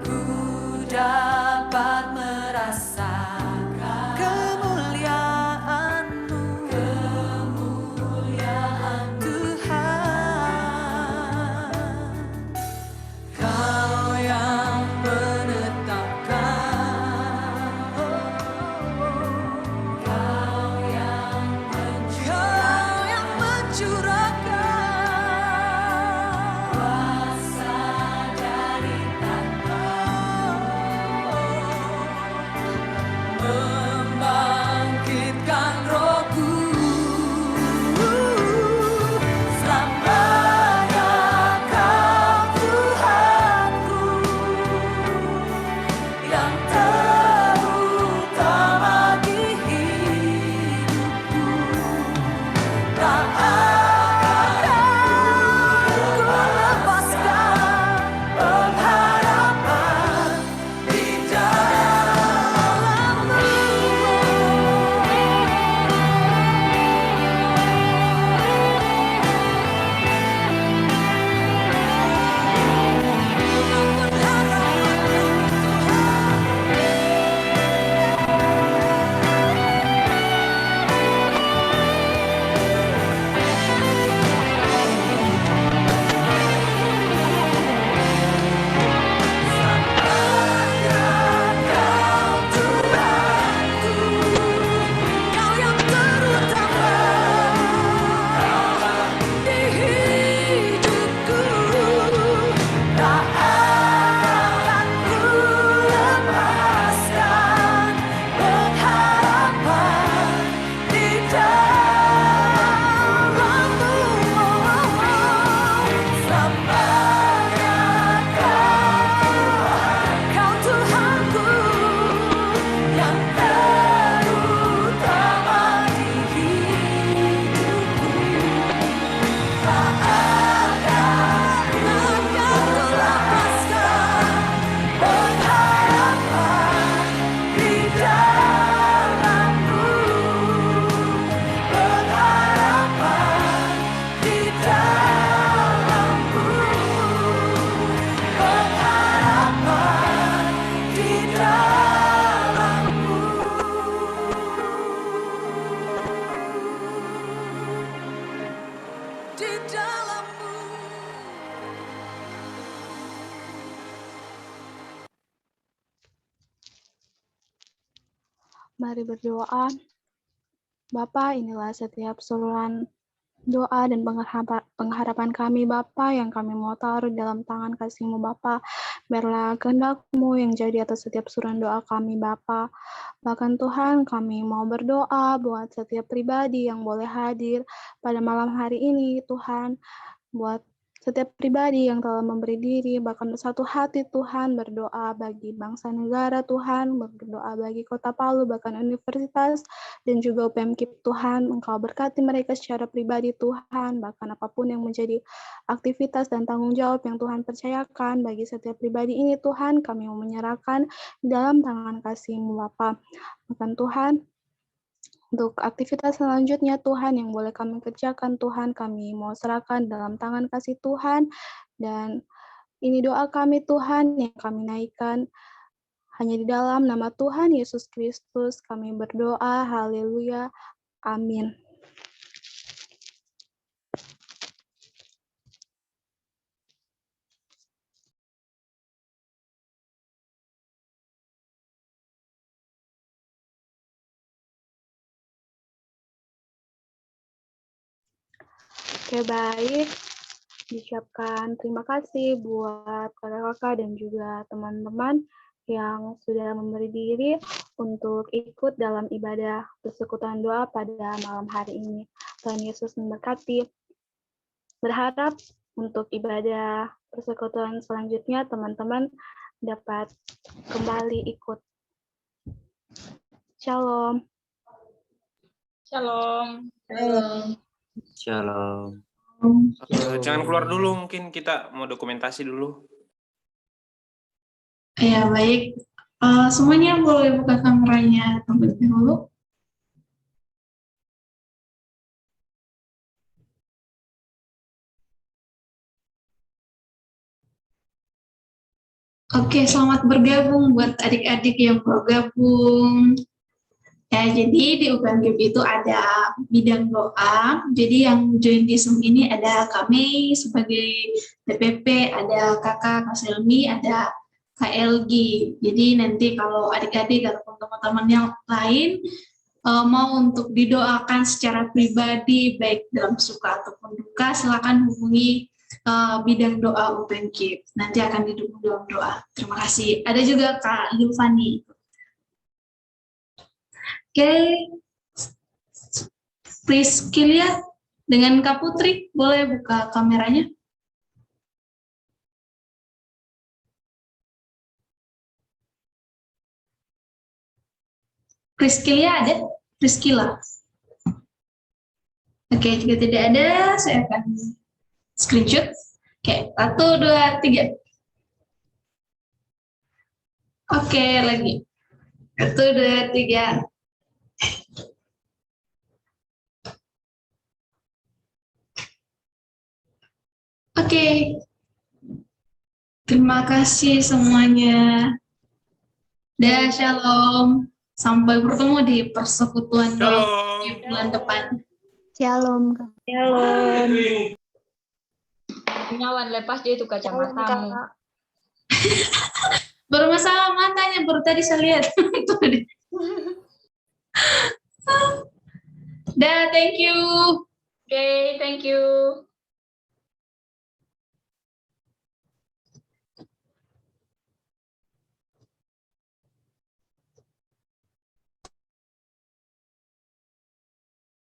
ku dapat merasakan kemuliaan-Mu, kemuliaan Tuhan. Kau yang menetapkan, Kau yang mencurahkan kuasa dari tahta-Mu, membangkitkan roh-Ku. Selamanya Kau Tuhanku, yang terutama di hidupku. Tak akan ku lepaskan pengharapan di dalam-Mu. Kau yang terutama di hidupku. Tak akan ku lepaskan pengharapan di dalam-Mu. Selamanya Kau Tuhanku, yang terutama di hidupku. Tak akan ku lepaskan pengharapan di dalam-Mu, pengharapan di dalam-Mu, pengharapan di dalam-Mu. Di dalam-Mu. Mari berdoa. Bapa, inilah setiap seruan doa dan pengharapan kami Bapa yang kami mau taruh dalam tangan kasih-Mu Bapa. Biarlah kehendak-Mu yang jadi atas setiap suruhan doa kami, Bapa. Bahkan Tuhan, kami mau berdoa buat setiap pribadi yang boleh hadir pada malam hari ini, Tuhan. Buat setiap pribadi yang telah memberi diri, bahkan bersatu hati, Tuhan, berdoa bagi bangsa negara, Tuhan, berdoa bagi Kota Palu, bahkan universitas, dan juga UPMKIP, Tuhan. Engkau berkati mereka secara pribadi, Tuhan, bahkan apapun yang menjadi aktivitas dan tanggung jawab yang Tuhan percayakan bagi setiap pribadi ini, Tuhan, kami mau menyerahkan di dalam tangan kasih-Mu, Bapa. Bahkan Tuhan, untuk aktivitas selanjutnya Tuhan yang boleh kami kerjakan, Tuhan, kami mau serahkan dalam tangan kasih Tuhan. Dan ini doa kami, Tuhan, yang kami naikkan hanya di dalam nama Tuhan Yesus Kristus. Kami berdoa, haleluya, amin. Oke, baik. Diucapkan terima kasih buat kakak-kakak dan juga teman-teman yang sudah memberi diri untuk ikut dalam ibadah persekutuan doa pada malam hari ini. Tuhan Yesus memberkati. Berharap untuk ibadah persekutuan selanjutnya teman-teman dapat kembali ikut. Shalom. Shalom. Shalom. Jangan keluar dulu, mungkin kita mau dokumentasi dulu. Ya, baik. Semuanya boleh buka kameranya terlebih dahulu. Oke, selamat bergabung buat adik-adik yang baru gabung. Ya, jadi di UPMKIP itu ada bidang doa. Jadi yang join di Zoom ini ada kami sebagai TPP, ada Kakak Selmi, ada KLG. Jadi nanti kalau adik-adik atau teman-teman yang lain mau untuk didoakan secara pribadi, baik dalam suka ataupun duka, silakan hubungi bidang doa UPMKIP. Nanti akan didukung dalam doa. Terima kasih. Ada juga Kak Yulfani. Oke, Priscilia dengan Kak Putri, boleh buka kameranya? Priscilia ada? Priscila. Oke, jika tidak ada, saya akan screenshot. Oke, 1, 2, 3. Oke, lagi. 1, 2, 3. Oke. Terima kasih semuanya. Dan shalom. Sampai bertemu di persekutuan doa bulan depan. Shalom. Shalom. Gunawan, lepas dia itu kacamatamu. Baru masalah matanya, baru tadi saya lihat. Dah, thank you. Oke, thank you.